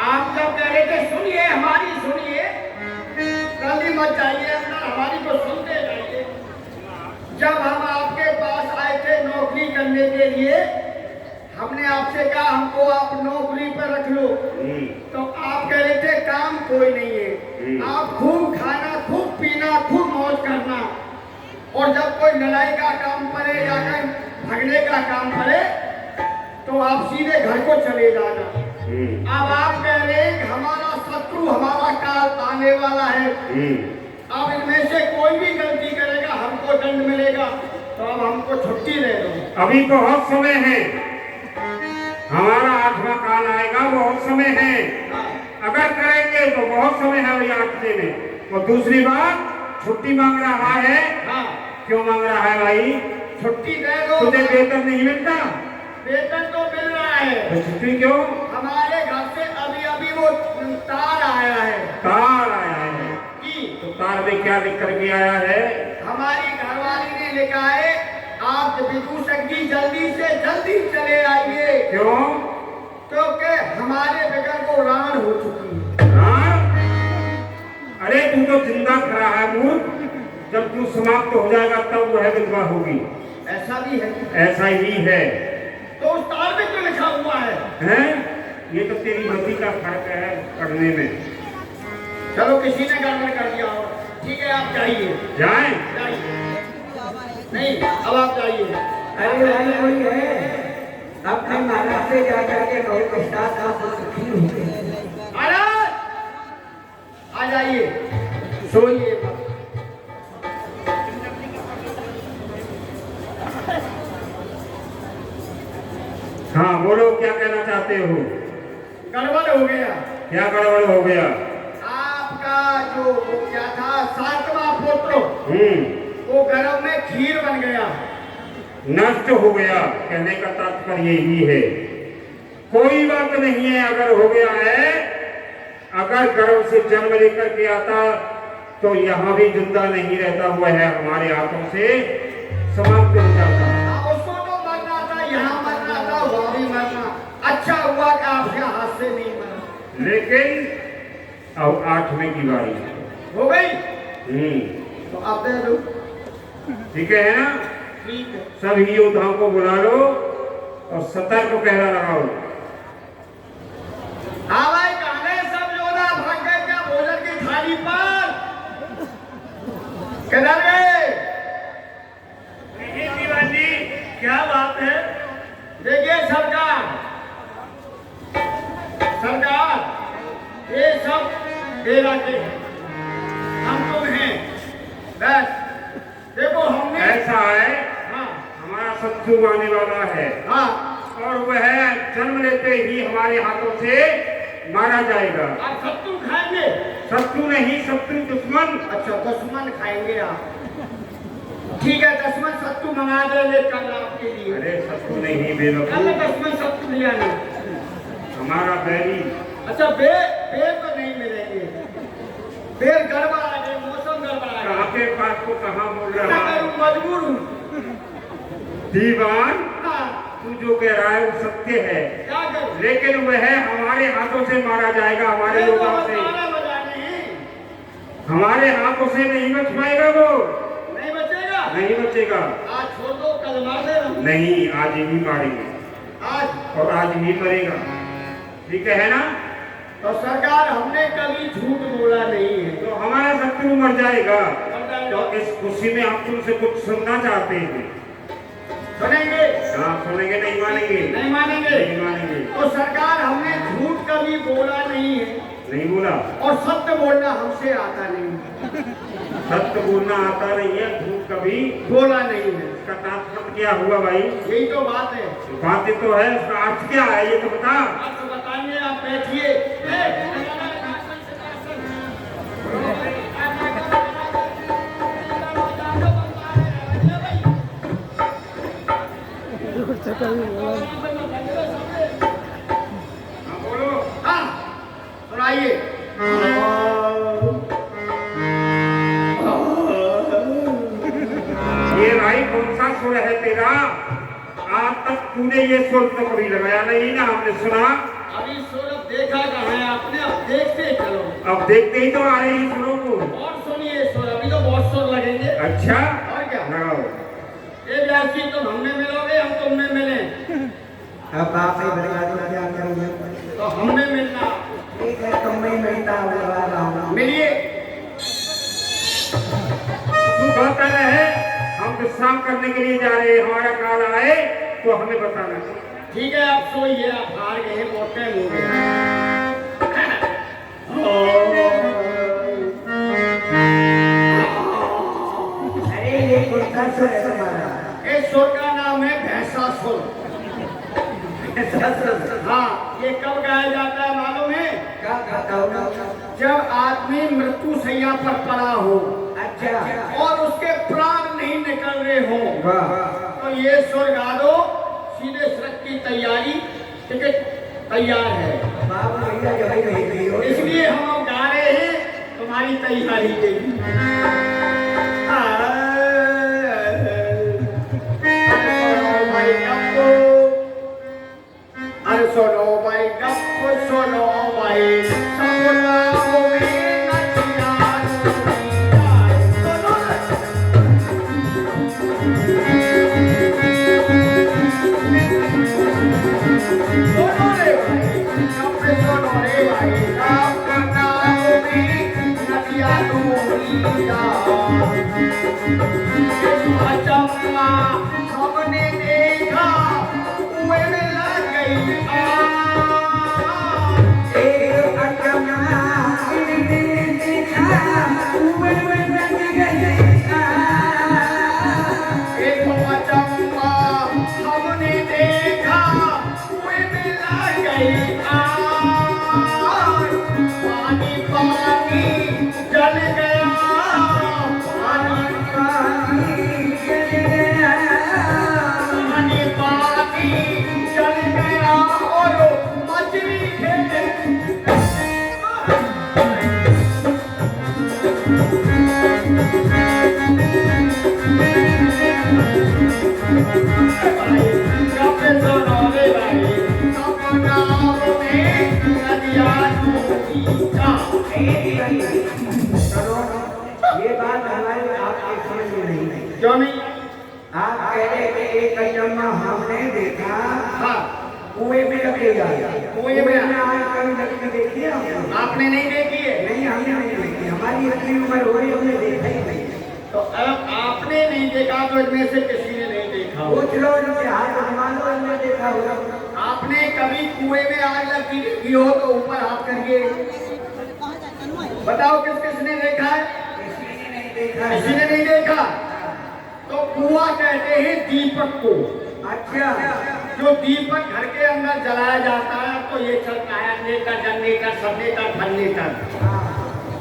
आप जब कह रहे थे सुनिए, हमारी सुनिए, जल्दी मत जाइए अंदर, हमारी को सुनते जाइए। जब हम आपके पास आए थे नौकरी करने के लिए, हमने आपसे कहा हमको आप नौकरी पर रख लो, तो आप कह रहे थे काम कोई नहीं है, आप खूब खाना, खूब पीना, खूब मौज करना, और जब कोई लड़ाई का काम पड़े या कहीं भगने का काम पड़े तो आप सीधे घर को चले जाना। अब आप कह रहे हैं कि हमारा शत्रु, हमारा काल आने वाला है, अब इनमें से कोई भी गलती करेगा हमको दंड मिलेगा, तो अब हमको छुट्टी दे दो। अभी बहुत समय है, हमारा 8वां काल आएगा, बहुत समय है। अगर करेंगे तो बहुत समय है वही 8 में। और दूसरी बात, छुट्टी मांग रहा है। हाँ। क्यों मांग रहा है भाई? छुट्टी दे दो। तुझे वेतन नहीं मिलता? वेतन तो मिल रहा है। तो छुट्टी क्यों? हमारे घर से अभी अभी वो तार आया है। तार आया है? तो तार में क्या लिख करके आया है? हमारी घरवाली ने लिखा है, आप विदूषक जी जल्दी से जल्दी चले आइए। क्यों? क्योंकि हमारे बगैर को रान हो चुकी है। रान? अरे तू तो जिंदा खड़ा है मूर्ख, जब तू समाप्त हो जाएगा तब वह विधवा होगी। ऐसा भी है? ऐसा ही है। तो उस तार में क्यों लिखा हुआ है? हैं? ये तो तेरी मति का फर्क है पढ़ने में। चलो किसी ने गड़बड़ कर दिया हो, ठीक है आप जाइए। जाएं? नहीं, अब आप जाइए। अरे भाई कोई है अपने महाराज से जाकर के बहुत पश्चात आप सुखी होंगे। महाराज आ जाइए, सोइए। हाँ बोलो, क्या कहना चाहते हो? गड़बड़ हो गया। क्या गड़बड़ हो गया? आपका जो वो क्या था 7वां पुत्र, वो गर्भ में खीर बन गया, नष्ट हो गया। कहने का तात्पर्य यही है। कोई बात नहीं है अगर हो गया है, अगर गर्भ से जन्म लेकर के आता तो यहाँ भी जिंदा नहीं रहता हुआ है, हमारे हाथों से समाप्त हो जाता। उसको तो मरना था, यहाँ मरना था, वहाँ भी मरना। अच्छा हुआ कि आपके हाथ से नहीं मरा। लेकिन अब 8वें की बारी हो गई, तो आप दे दो। ठीक है ना? ठीक है। सभी योद्धाओं को बुला लो और सतर्क पहरा लगाओ। हाँ भाई, कहाँ गए सब योद्धा? भाग गए क्या भोजन की थाली पर? किधर गए? दीवान जी, क्या बात है? देखिए सरकार, ये सब डेरा के हैं, हम तुम हैं, बस देखो हमने ऐसा है। हाँ हमारा शत्रु आने वाला है। हाँ, और वह जन्म लेते ही हमारे हाथों से मारा जाएगा। आप शत्रु खाएंगे? शत्रु नहीं, शत्रु दुश्मन। अच्छा, दुश्मन खाएंगे आप? ठीक है, दुश्मन शत्रु मंगा देंगे कल आपके लिए। अरे शत्रु नहीं, बेवकूफ। कल दुश्मन शत्रु लिया नहीं। हमारा बैरी। अच्छा, बेर तो नहीं मिलेंगे, बेर गड़बड़ आ गए, मौसम गड़बड़ आ कहाँ गए। के मेरे पास को कहाँ बोल क्या रहा है? करूं, मजबूर हूँ। दीवान, हाँ, तू जो कह रहा है वो सत्य है, क्या करूं? लेकिन वह हमारे हाथों से मारा जाएगा, हमारे ये तो लोगों बस से। ताला बजाने हैं। हमारे हाथों से नहीं बच पाएगा वो, नहीं बचेगा। नहीं बचेगा। आज छोड़ दो, कल मार देना। नहीं, आज ही मारेंगे आज और आज ही मरेगा, ठीक है ना? तो सरकार हमने कभी झूठ बोला नहीं है। तो हमारा शत्रु मर जाएगा। मर जाएगा। तो इस खुशी में हम तुमसे कुछ सुनना चाहते हैं। सुनेंगे? हाँ, सुनेंगे, नहीं मानेंगे? नहीं मानेंगे। नहीं मानेंगे। तो सरकार हमने झूठ कभी बोला नहीं है नहीं बोला। और सत्य बोलना हमसे आता नहीं है। सत्य बोलना आता नहीं है, झूठ कभी बोला नहीं है। इसका तात्पर्य क्या हुआ भाई? यही तो बात है। बातें तो है, उसका अर्थ क्या है ये तो बता। आप तो बताइए, आप बैठिए। हाँ, बोलो। हाँ, सुनाइए। ये भाई कौन सा सुर है तेरा? आज तक तूने ये सुर तो कभी लगाया नहीं ना, हमने सुना। अभी सूरत देखा कहाँ है आपने? अब देखते चलो। अब देखते ही तो आ रहे हैं सुरों को। और सुनिए सुर, अभी तो बहुत सुर लगेंगे। अच्छा, और क्या? लगाओ। ये व्यासी तुम हमने मिलोगे, हम तुमने मिले। अब आप ही बता दो क्या करूँगा। तो हमने मिलना। ठीक है, तुम नहीं मिलता हूँ। मिलिए। तू कहता रहे, हम विश्राम करने के लिए जा रहे हैं, हमारा काल आए तो हमें बताना। ठीक है, आप सोइए, आप हार गए, बहुत टाइम हो गया। अरे ये कौन सा सुर है तुम्हारा? इस सुर का नाम है भैंसा सुर। हाँ, ये कब गाया जाता है मालूम है? क्या बताओ? जब आदमी मृत्यु शैया पर पड़ा हो अच्छा, और उसके प्राण नहीं निकल रहे हो, वाह, तो ये सुर गा दो, सीधे सड़क की तैयारी, टिकट तैयार है। बाप भैया जो है नहीं हो। इसलिए हम लोग गा रहे हैं, तुम्हारी तैयारी के लिए। अरे सुनो भाई गप, सुनो भाई सपना में नचिया सुनो रे भाई, गप सुनो रे भाई, सपना में नचिया चम्मा हमने देखा, कुएं में लग गई चम्मा हमने देखा, कुएं में लग गई पानी पानी जल गया, पानी पानी जल गया और मछली खेले। ये बात हमारे आपके समझ में नहीं आई। क्यों नहीं? आप कह रहे थे एक अचम्मा हमने देखा, हाँ, कुएं में लगेगा। कुएं में आज कभी लड़की देखी है हमने? आपने नहीं देखी है? नहीं, हमने नहीं देखी। हमारी इतनी उम्र हो रही, हमने देखा ही नहीं। तो अब आपने नहीं देखा तो इनमें से किसी ने नहीं देखा होगा। पूछ लो उनसे, हाथ घुमा लो, हमने देखा होगा। आपने कभी कुएं में आग लगती देखी हो तो ऊपर हाथ करिए, बताओ किस किसने देखा है? किसी ने नहीं देखा। किसी ने नहीं देखा। तो कुआं कहते हैं दीपक को। अच्छा, जो दीपक घर के अंदर जलाया जाता है, तो ये चलता है नेकर जनरेटर सबनेटर फननेटर।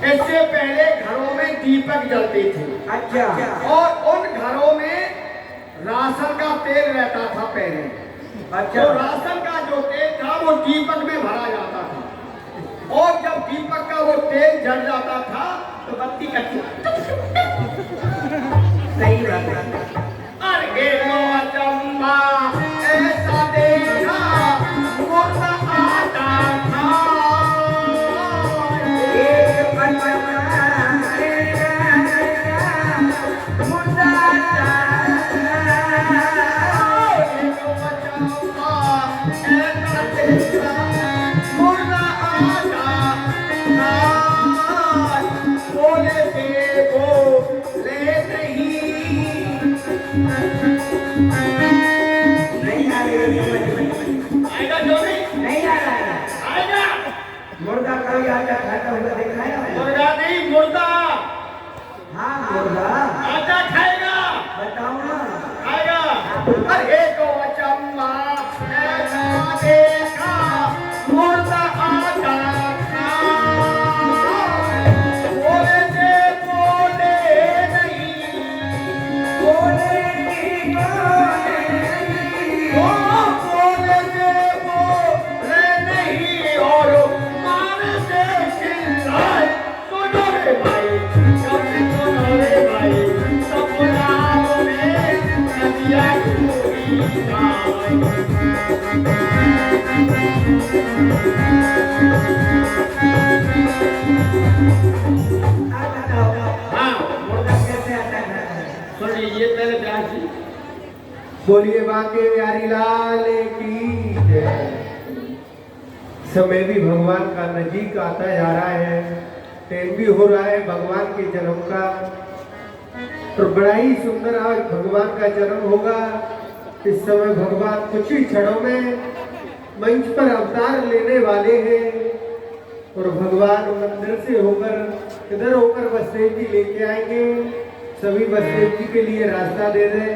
इससे पहले घरों में दीपक जलते थे। अच्छा, और उन घरों में राशन का तेल रहता था पहले। अच्छा। तो राशन का जो तेल था वो दीपक में भरा जाता था, और जब दीपक का वो तेल जल जाता था तो बत्ती कटती नहीं आ रही आएगा जो नहीं आ रहा है। आएगा। मुर्गा कभी आटा खाता हुआ देखा है? मुर्गा नहीं, मुर्दा। हाँ मुर्गा। आटा खाएगा। बताओ ना। खाएगा। अरे को चम्मा ऐसा देखा मुर्दा आटा खा। बोले से बोले नहीं, बोले से बोले नहीं और मारे से चिल्लाए। सुनो रे भाई, सुनो रे भाई, सपनाओं में नदियाँ डूबी जाए। हाँ, मुर्गा कैसे आटा खाता है? सुन लीजिए पहले प्यार से। बोलिए बांके बिहारी लाल की जय। समय भी भगवान का नजीक आता जा रहा है, टाइम भी हो रहा है भगवान के जन्म का। तो बड़ा ही सुंदर आज भगवान का जन्म होगा। इस समय भगवान कुछ ही क्षणों में मंच पर अवतार लेने वाले हैं और भगवान मंदिर से होकर इधर होकर वसुदेव जी लेके आएंगे। सभी वसुदेव जी के लिए रास्ता दे दें।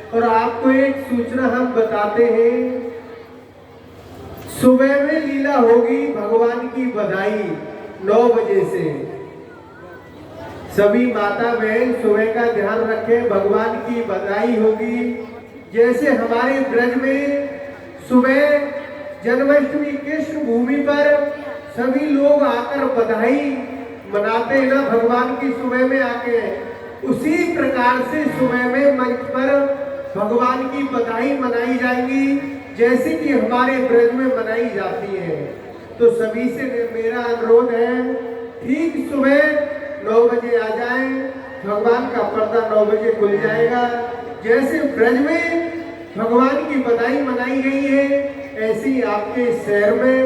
और आपको एक सूचना हम बताते हैं, सुबह में लीला होगी भगवान की बधाई 9 बजे से। सभी माता बहन सुबह का ध्यान रखें, भगवान की बधाई होगी। जैसे हमारे ब्रज में सुबह जन्माष्टमी कृष्ण भूमि पर सभी लोग आकर बधाई मनाते हैं ना भगवान की सुबह में आके, उसी प्रकार से सुबह में मंच पर भगवान की बधाई मनाई जाएंगी जैसे कि हमारे ब्रज में मनाई जाती है। तो सभी से मेरा अनुरोध है, ठीक सुबह 9 बजे आ जाएं। भगवान का पर्दा 9 बजे खुल जाएगा। जैसे ब्रज में भगवान की बधाई मनाई गई है, ऐसी आपके शहर में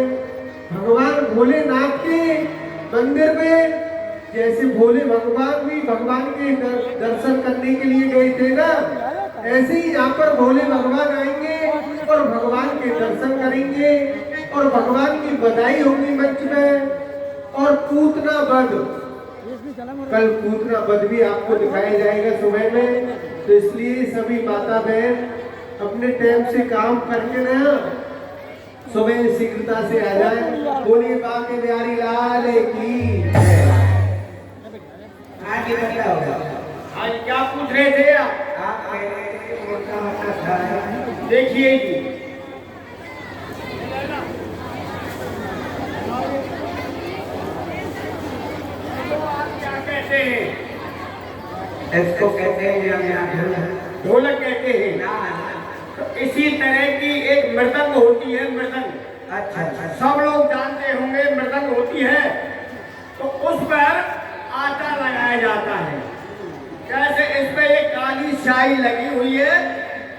भगवान भोलेनाथ के मंदिर में, जैसे भोले भगवान भी भगवान के दर्शन करने के लिए गए थे ना, ऐसे ही यहाँ पर भोले भगवान आएंगे और भगवान के दर्शन करेंगे और भगवान की बधाई होगी मंच में। और पूतना वध, कल पूतना वध भी आपको दिखाया जाएगा सुबह में। तो इसलिए सभी माता बहन अपने टाइम से काम करके ना सुबह शीघ्रता से आ जाए। बोलिए बांके बिहारी लाल की जय। आगे बताओ। आज क्या पूछ रहे थे आप? आप कह रहे थे मुर्गा आटा खा रहा है। देखिए जी, क्या कहते हैं? इसको कहते हैं ढोलक कहते हैं। तो इसी तरह की एक मृदंग होती है, मृदंग। अच्छा अच्छा। सब लोग जानते होंगे मृदंग होती है। तो उस पर आटा लगाया जाता है। जैसे इस पे एक काली स्याही लगी हुई है,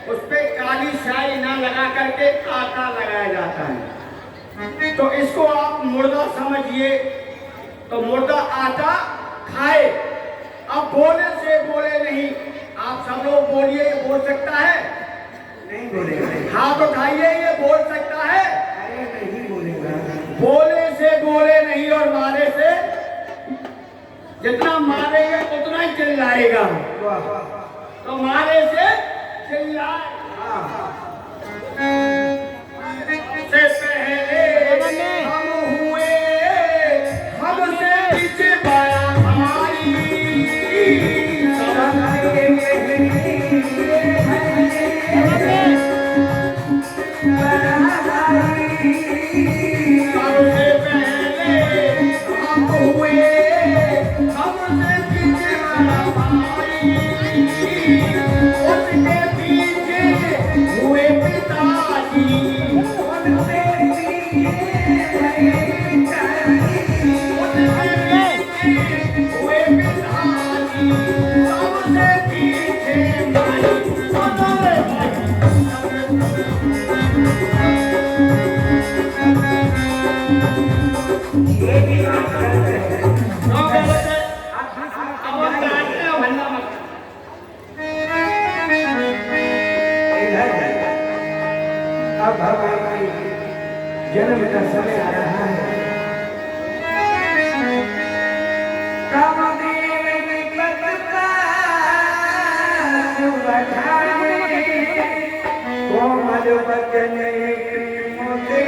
उस पे काली स्याही ना लगा करके आटा लगाया जाता है। तो इसको आप मुर्दा समझिए। तो मुर्दा आटा खाए। अब बोले से बोले नहीं, आप सब लोग बोलिए, ये बोल सकता है? नहीं बोलेगा। हाथ उठाइए, ये बोल सकता है? अरे नहीं बोलेगा। बोले से बोले नहीं और मारे से, जितना मारेगा उतना ही चिल्लाएगा। तो मारे से चिल्लाए। से पहले हम हुए, हमसे पीछे बड़ा भाई। सबसे पहले हम हुए, हमसे पीछे बड़ा भाई। उसके पीछे हुए पिताजी। उसके पीछे हुए पिताजी। सबसे पीछे भाई। सुनो रे भाई। ये भी बात गलत है। क्यों गलत है? अब हम जानते हैं भला मत। जन्म का समय आ रहा है। कोमल बदन मोते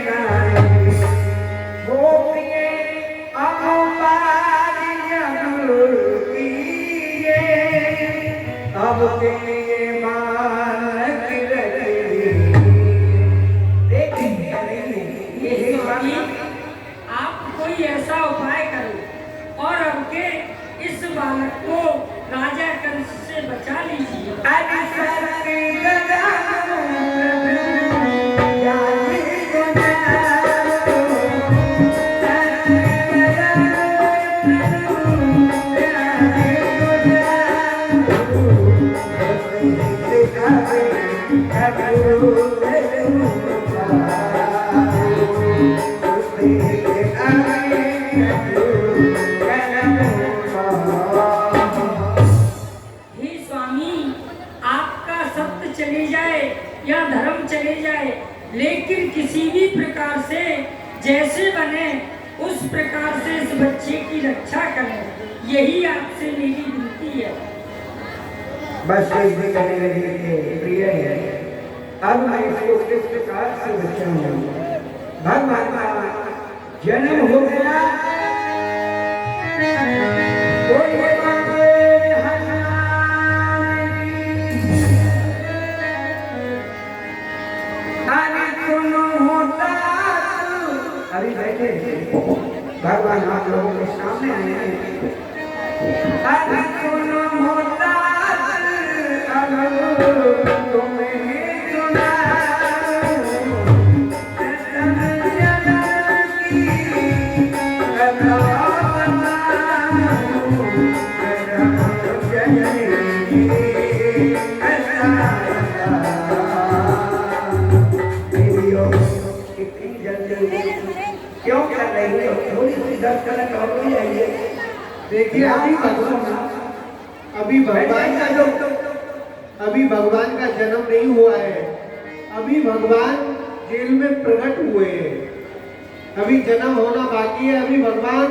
नारी गोपिये अब तेरे मान ये स्वामी, आप कोई ऐसा उपाय करो और अब के इस बालक को राजा कंस से बचा लीजिए। या धर्म चले जाए, लेकिन किसी भी प्रकार से जैसे बने उस प्रकार से इस बच्चे की रक्षा करें, यही आपसे मेरी विनती है। बस ऐसे करने लगे थे प्रिय है। अब मैं इसको किस प्रकार से बचाऊं? भगवान का जन्म हो गया, अभी बैठे भगवान आप लोगों के सामने आए हैं। क्यों कर रही है? थोड़ी सी 10 मिनट और हो जाइए। देखिए अभी भगवान का जन्म नहीं हुआ है। अभी भगवान जेल में प्रकट हुए हैं। अभी जन्म होना बाकी है। अभी भगवान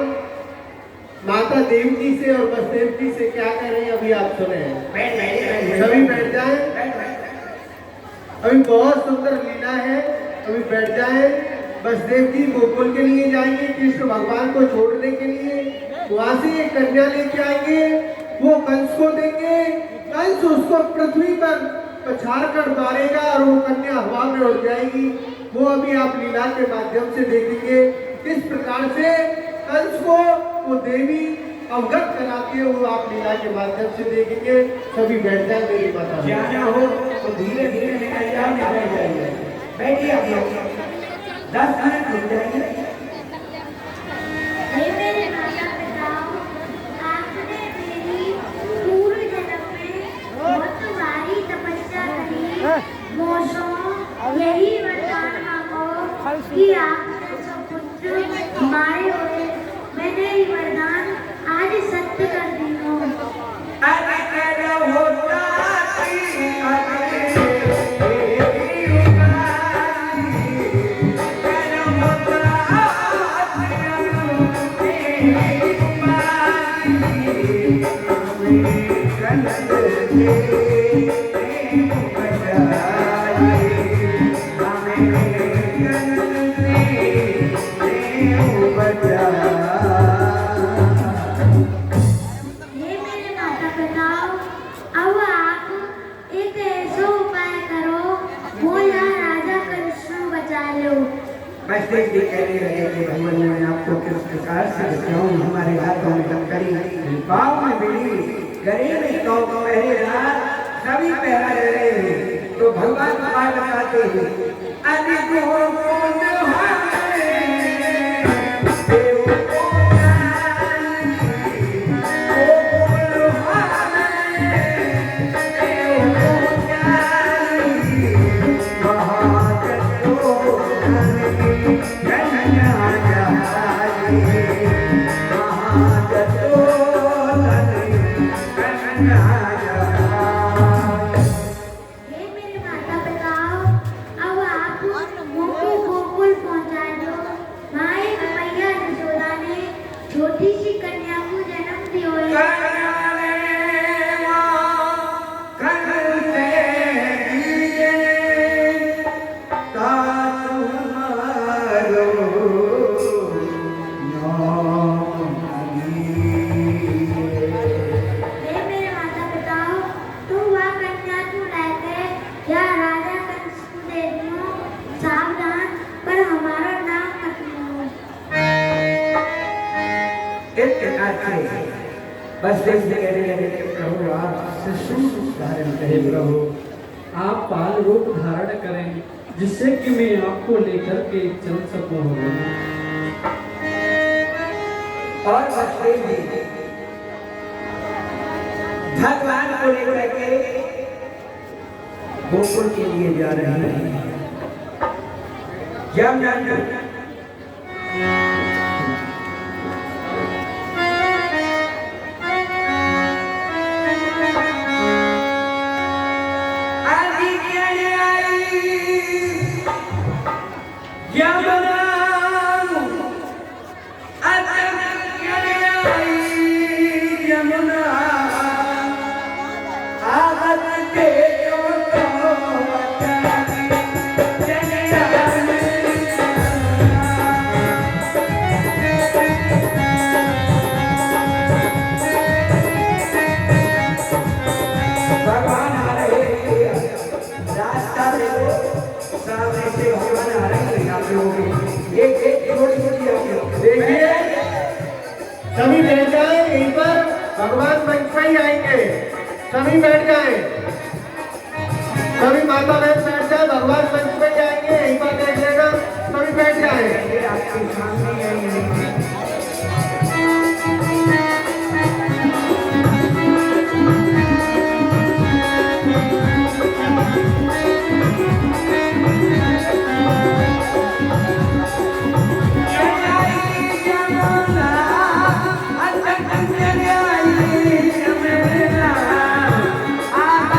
माता देवकी से और वसुदेव जी से क्या कह रहे हैं अभी आप सुने हैं। सभी बैठ जाएं। अभी बहुत सुंदर लीला है। अभी बैठ जाएं। वसुदेव जी गोकुल के लिए जाएंगे कृष्ण भगवान को छोड़ने के लिए। वहां से एक कन्या लेके आएंगे, वो कंस को देंगे। कंस उसको पृथ्वी पर पछाड़ कर मारेगा और वो कन्या हवा में उड़ जाएगी। वो अभी आप लीला के माध्यम से देखेंगे किस प्रकार से कंस को वो देवी अवगत कराती है। वो आप लीला के माध्यम से देखेंगे। सभी बैठ जाए। मेरी माता जाना हो तो धीरे धीरे निकल जाइए। बैठिए आप लोग 10 मिनट रुक जाइए। मेरे माता पिताओं, आपने मेरी पूर्व जन्म में बहुत भारी तपस्या करी। मौसों यही वरदान मांगो कि आपने सुपुत्र मारे हुए। मैंने ये वरदान आज सत्य कर दी हो। वसुदेव जी कहने लगे कि भगवान मैं आपको किस प्रकार से बचाऊं? हमारे हाथों में लकड़ी, पाँव में बिल्ली, गले में तो पहरेदार, सभी पहरा रहे हैं। तो भगवान बात बताते हैं हे मेरे माता पिताओं, अब आप गोकुल पहुंच बसदेव जी कहने लगे कि प्रभु आप शिशु धारण हे करें प्रभु आप बाल रूप धारण करें जिससे कि मैं आपको लेकर के चल सकूं। और बसदेव जी भगवान को लेकर के गोकुल के लिए जा रहे हैं। जब सभी बैठ जाए, यहीं पर भगवान मंच पर ही आएंगे। सभी बैठ जाए, सभी माता बहन बैठ जाए, भगवान मंच पर ही आएंगे, यहीं पर बैठिएगा। सभी बैठ जाए। आपके सामने आएंगे। आ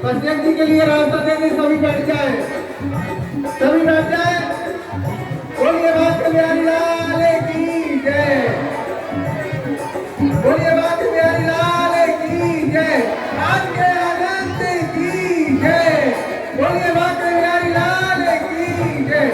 प्रत्येक जी के लिए रास्ता देने सभी बैठ जाए, सभी बैठ जाए। बोलिए बात कल्याणी लाल की जय, बोलिए बात कल्याणी लाल की जय, आज के आनंद की जय, बोलिए बात कल्याणी लाल की जय।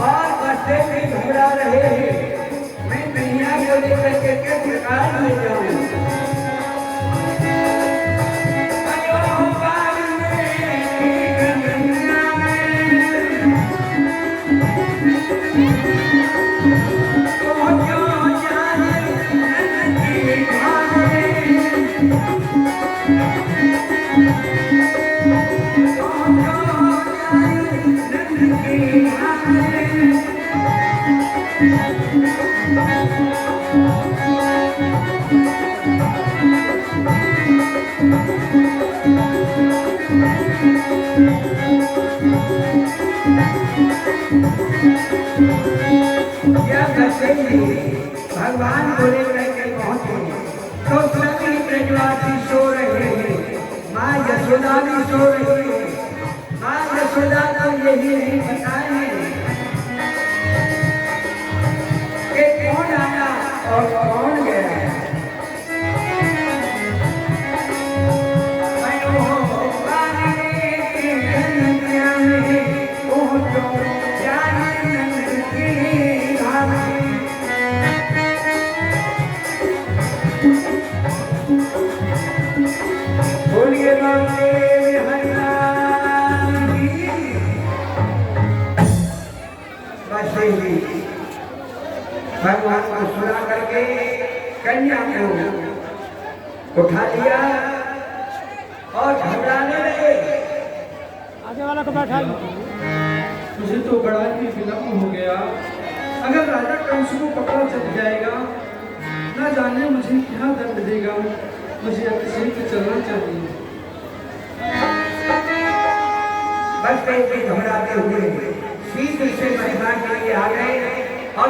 और बच्चे भी घबरा रहे हैं, मैं दुनिया को लेकर के किस प्रकार में जाऊं? भगवान को लेकर के पहुंचे तो सभी ब्रजवासी सो रहे हैं, माँ यशोदा भी सो रही है। माँ यशोदा को यही नहीं बताए कि कौन आया और कौन गया। बोलिए भगवान को सुना करके कन्या को उठा लिया और घबराने लगे। आगे वाला को बैठा। मुझे तो बड़ा ही विलम्ब हो गया। अगर राजा कंस को पकड़ा चल जाएगा, न जाने मुझे क्या दंड देगा। मुझे अतिशीघ्र चलना चाहिए। बस ऐसे घबराते हुए शीघ्र से महिमा के लिए आ गए और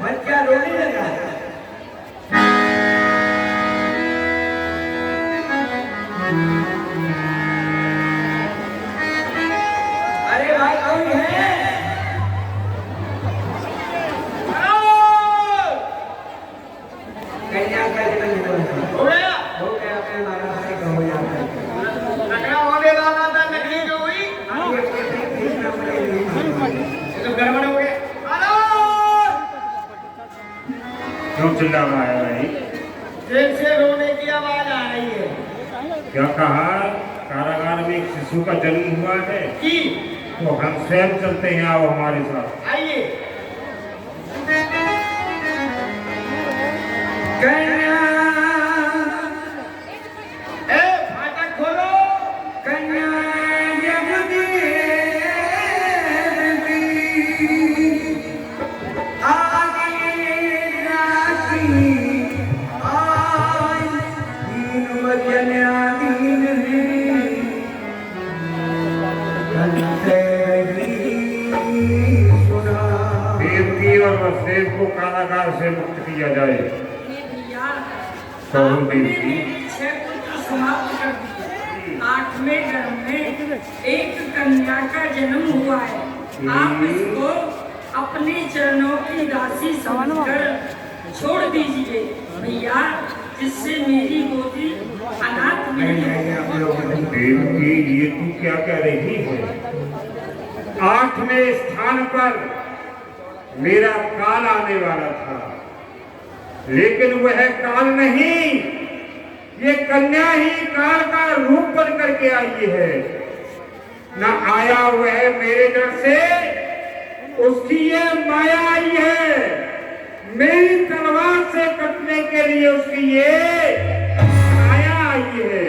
बच्चा रोने लगा। अरे भाई कौन है? कन्या का जन्म हो गया अपने महाराज से कहो जाता लकड़ा होने वाला था, लकड़ी जो हुई तो गड़बड़ हो गया। क्यों चिल्ला रहा है भाई? जेल से रोने की आवाज आ रही है। क्या कहा? कारागार में एक शिशु का जन्म हुआ है कि तो हम स्वयं चलते हैं, आओ हमारे साथ। आइए। फाटक खोलो। कन्या देवकी और वसुदेव को कारागार से मुक्त किया जाए। समाप्त कर दिए। 8वें गर्भ में एक कन्या का जन्म हुआ है। आप इसको अपने चरणों की राशि समझकर छोड़ दीजिए भैया, जिससे मेरी गोदी अनाथ नहीं है। देवकी, ये तू क्या कह रही है? 8वें स्थान पर मेरा काल आने वाला था, लेकिन वह काल नहीं, ये कन्या ही काल का रूप बन करके आई है। न आया वह मेरे डर से, उसकी ये माया आई है, मेरी तलवार से कटने के लिए उसकी ये माया आई है।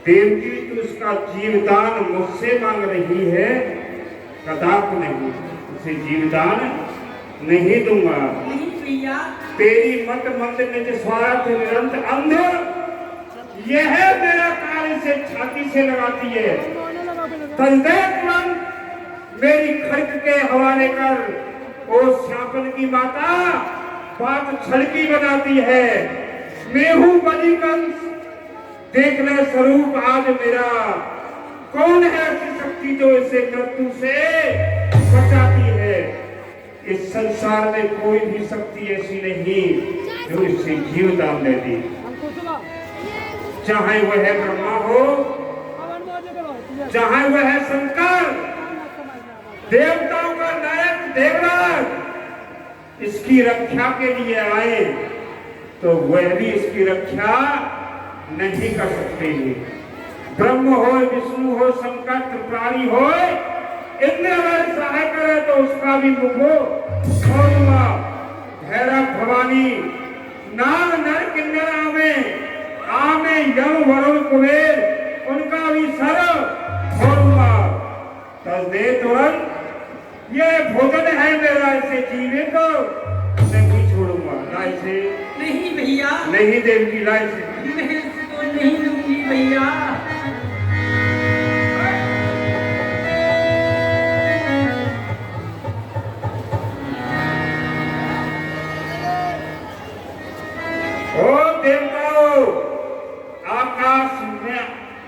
देवकी तू उसका जीवदान मुझसे मांग रही है, कदाप नहीं, उसे जीवदान नहीं दूंगा। नहीं भैया, तेरी मत मंद निज स्वार्थ निरंत अंध, यह है मेरा काल से छाती से लगाती है। तलदे तुरंत मेरी खर्च के हवाले कर। ओ श्यापन की माता बात छलकी बनाती है। मैं हूं बलि कंस, देख ले स्वरूप आज मेरा। कौन है ऐसी शक्ति जो इसे मृत्यु से बचाती है? इस संसार में कोई भी शक्ति ऐसी नहीं जो इसे जीवदान दे दी, चाहे वह ब्रह्मा हो, चाहे वह शंकर, देवताओं का नायक देवराज इसकी रक्षा के लिए आए तो वह भी इसकी रक्षा नहीं कर सकते हैं। ब्रह्म हो, विष्णु हो, शंकर, त्रिपुरारी हो, इनमें अगर सहाय करे तो उसका भी मुखो छोड़ूंगा। भैरव भवानी नाग नर किन्नर आमे यम वरुण कुबेर, उनका भी सर छोड़ूंगा। तस्दे तुरंत ये भोजन है मेरा, इसे जीवे को नहीं छोड़ूंगा। लाए से नहीं भैया, नहीं देवकी, लाए से मैं इसको नहीं दूंगी भैया। ओ देवताओं, आकाश में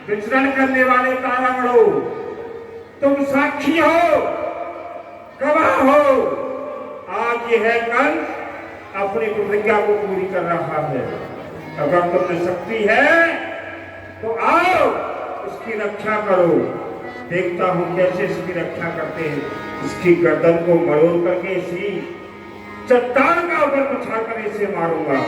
विचरण करने वाले तारागणों, तुम साक्षी हो, गवाह हो। आज यह कंस अपनी प्रतिज्ञा को पूरी कर रहा है। अगर तुमने शक्ति है तो आओ उसकी रक्षा करो। देखता हूं कैसे इसकी रक्षा करते हैं। इसकी गर्दन को मरोड़ करके इसी चट्टान का ऊपर पछाड़ कर इसे मारूंगा।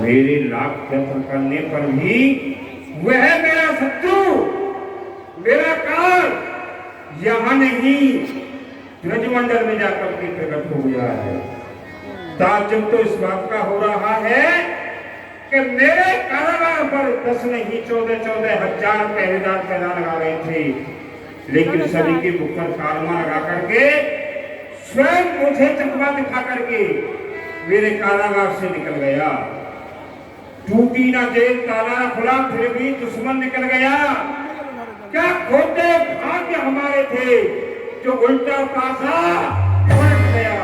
मेरे लाख यत्न करने पर भी वह मेरा शत्रु, मेरा काल यहाँ नहीं ब्रजमंडल में जाकर के प्रकट हो गया है। ताज्जुब तो इस बात का हो रहा है कि मेरे कारागार पर 10 नहीं 14 हजार पहरेदार पहरा लगा रहे थे, लेकिन सभी के मुख पर कालमा लगा करके स्वयं मुझे चकमा दिखा करके मेरे कारागार से निकल गया। टूटी ना जेल, ताला ना खुला, फिर भी दुश्मन निकल गया। क्या खोटे भाग्य हमारे थे जो उल्टा पासा पलट गया।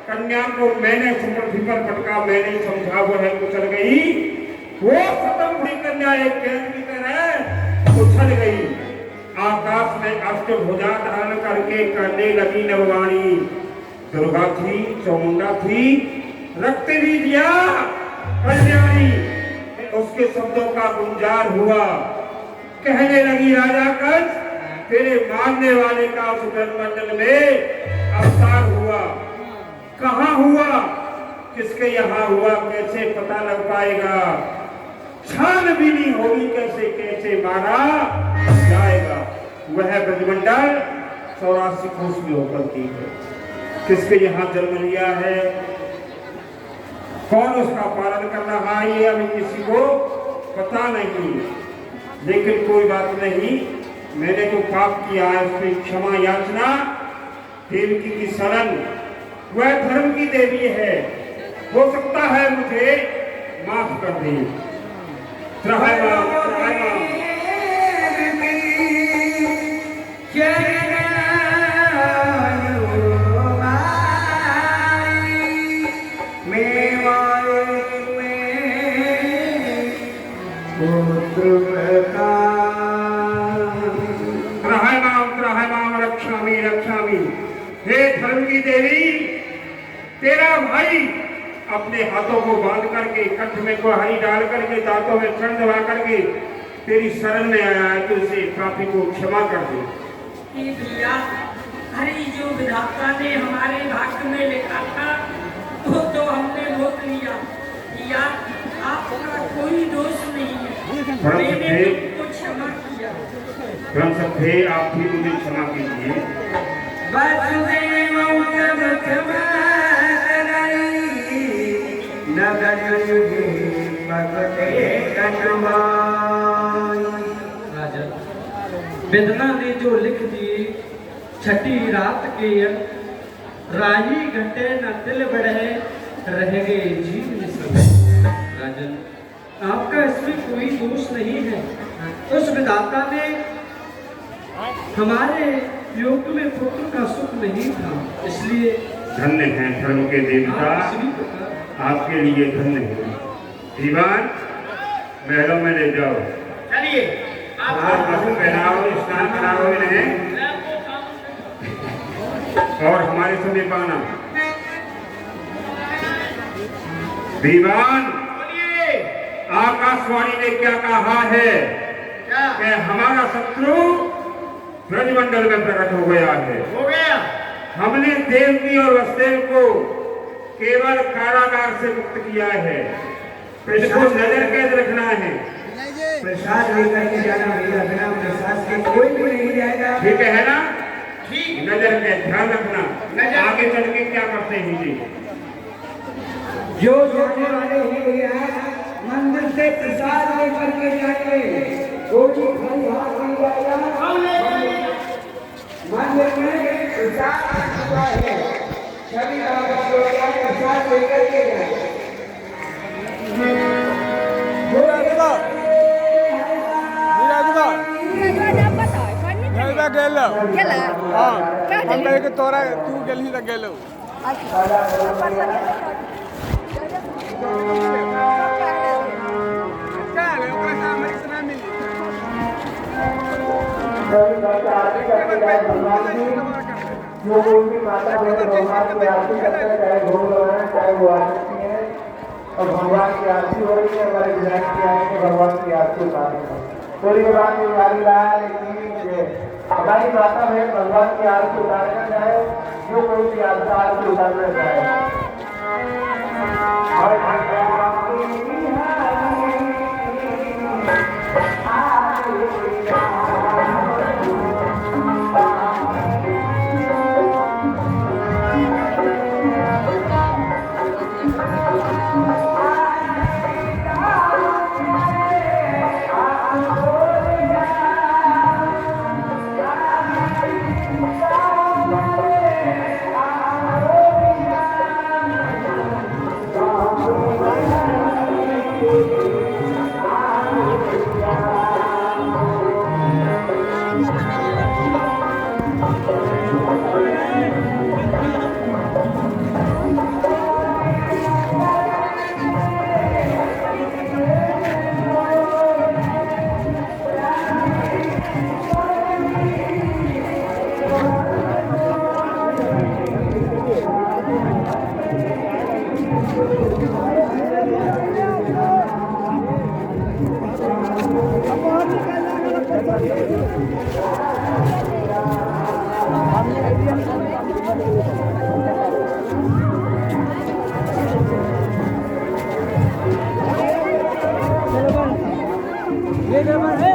कन्या को मैंने सुपर पटका, मैंने समझा वो है उछल गई। वो खत्म हुई कन्या एक गेंद की तरह उछल गई। आकाश में अष्टभुजा धारण करके करने लगी नववाणी। दुर्गा थी, चामुंडा थी, रक्त भी दिया कल्याणी। उसके शब्दों का गुंजार हुआ। कहने लगी राजा कंस, तेरे मारने वाले का उस ब्रह्मंडल में अवतार हुआ। कहाँ हुआ, किसके यहाँ हुआ, कैसे पता लग पाएगा। छानबीनी होगी कैसे कैसे मारा जाएगा। वह ब्रजमंडल 84 कोस में होकर की है। किसके यहाँ जन्म लिया है, कौन उसका पालन कर रहा है, ये अभी किसी को पता नहीं। लेकिन कोई बात नहीं, मैंने जो पाप किया है उसकी क्षमा याचना देवकी की शरण, वह धर्म की देवी है, हो सकता है मुझे माफ कर दे। रक्षामी रक्षामी। हे धर्म की देवी, तेरा भाई अपने हाथों को बांध करके कंठ में कुल्हाड़ी डाल करके दांतों में क्षण दबा करके तेरी शरण में आया है, तो उसे पापी को क्षमा कर दे। भैया, हरि जो विधाता ने हमारे भाग्य में लिखा था वो तो हमने रोक लिया। भैया, आपका कोई दोष नहीं है, मैंने तुमको क्षमा किया। हम सब थे, आप भी मुझे क्षमा कीजिए। राजन, वेदना ने जो लिख दी छठी रात के राही घटे न दिल बढ़े रह गए जीवन समय। राजन, आपका इसमें कोई दोष नहीं है। उस विधाता ने हमारे योग में पुत्र का सुख नहीं था, इसलिए धन्य है धर्म के देवता, आपके लिए धन्य है। दीवान, महलों में ले जाओ। चलिए वस्त्र पहनाओ, स्नान कराओ इन्हें और हमारे समीप आना। दीवान, आकाशवाणी ने क्या कहा है कि हमारा शत्रु ब्रजमंडल में प्रकट हो गया है। हो गया। हमने देवकी और वसुदेव को केवल कारागार से मुक्त किया है, इसको नजर कैद रखना है। प्रसाद लेकर के जाना भैया, बिना प्रसाद के कोई भी नहीं जाएगा। ठीक है ना? ठीक। नजर कैद ध्यान रखना। आगे चल के क्या करते हैं जी? जो जाने वाले हैं भैया, मंदिर से प्रसाद लेकर के जाएंगे, कोई खाली हाथ नहीं जाएगा। मंदिर में प्रसाद रखा है, सभी प्रसाद लेकर के जाएंगे। तोरा तू गेली त गेलो जो कोई भी माता बहन भगवान की आरती करता है, चाहे भोग लगाना चाहे वो आ सकती है, और भगवान की आरती हो रही है, हमारे विधायक की आएंगे भगवान की आरती उतारेंगे। थोड़ी बात हमारी लाल हमारी माता बहन भगवान की आरती उतारना चाहे, जो कोई भी आरती उतारना चाहे। ये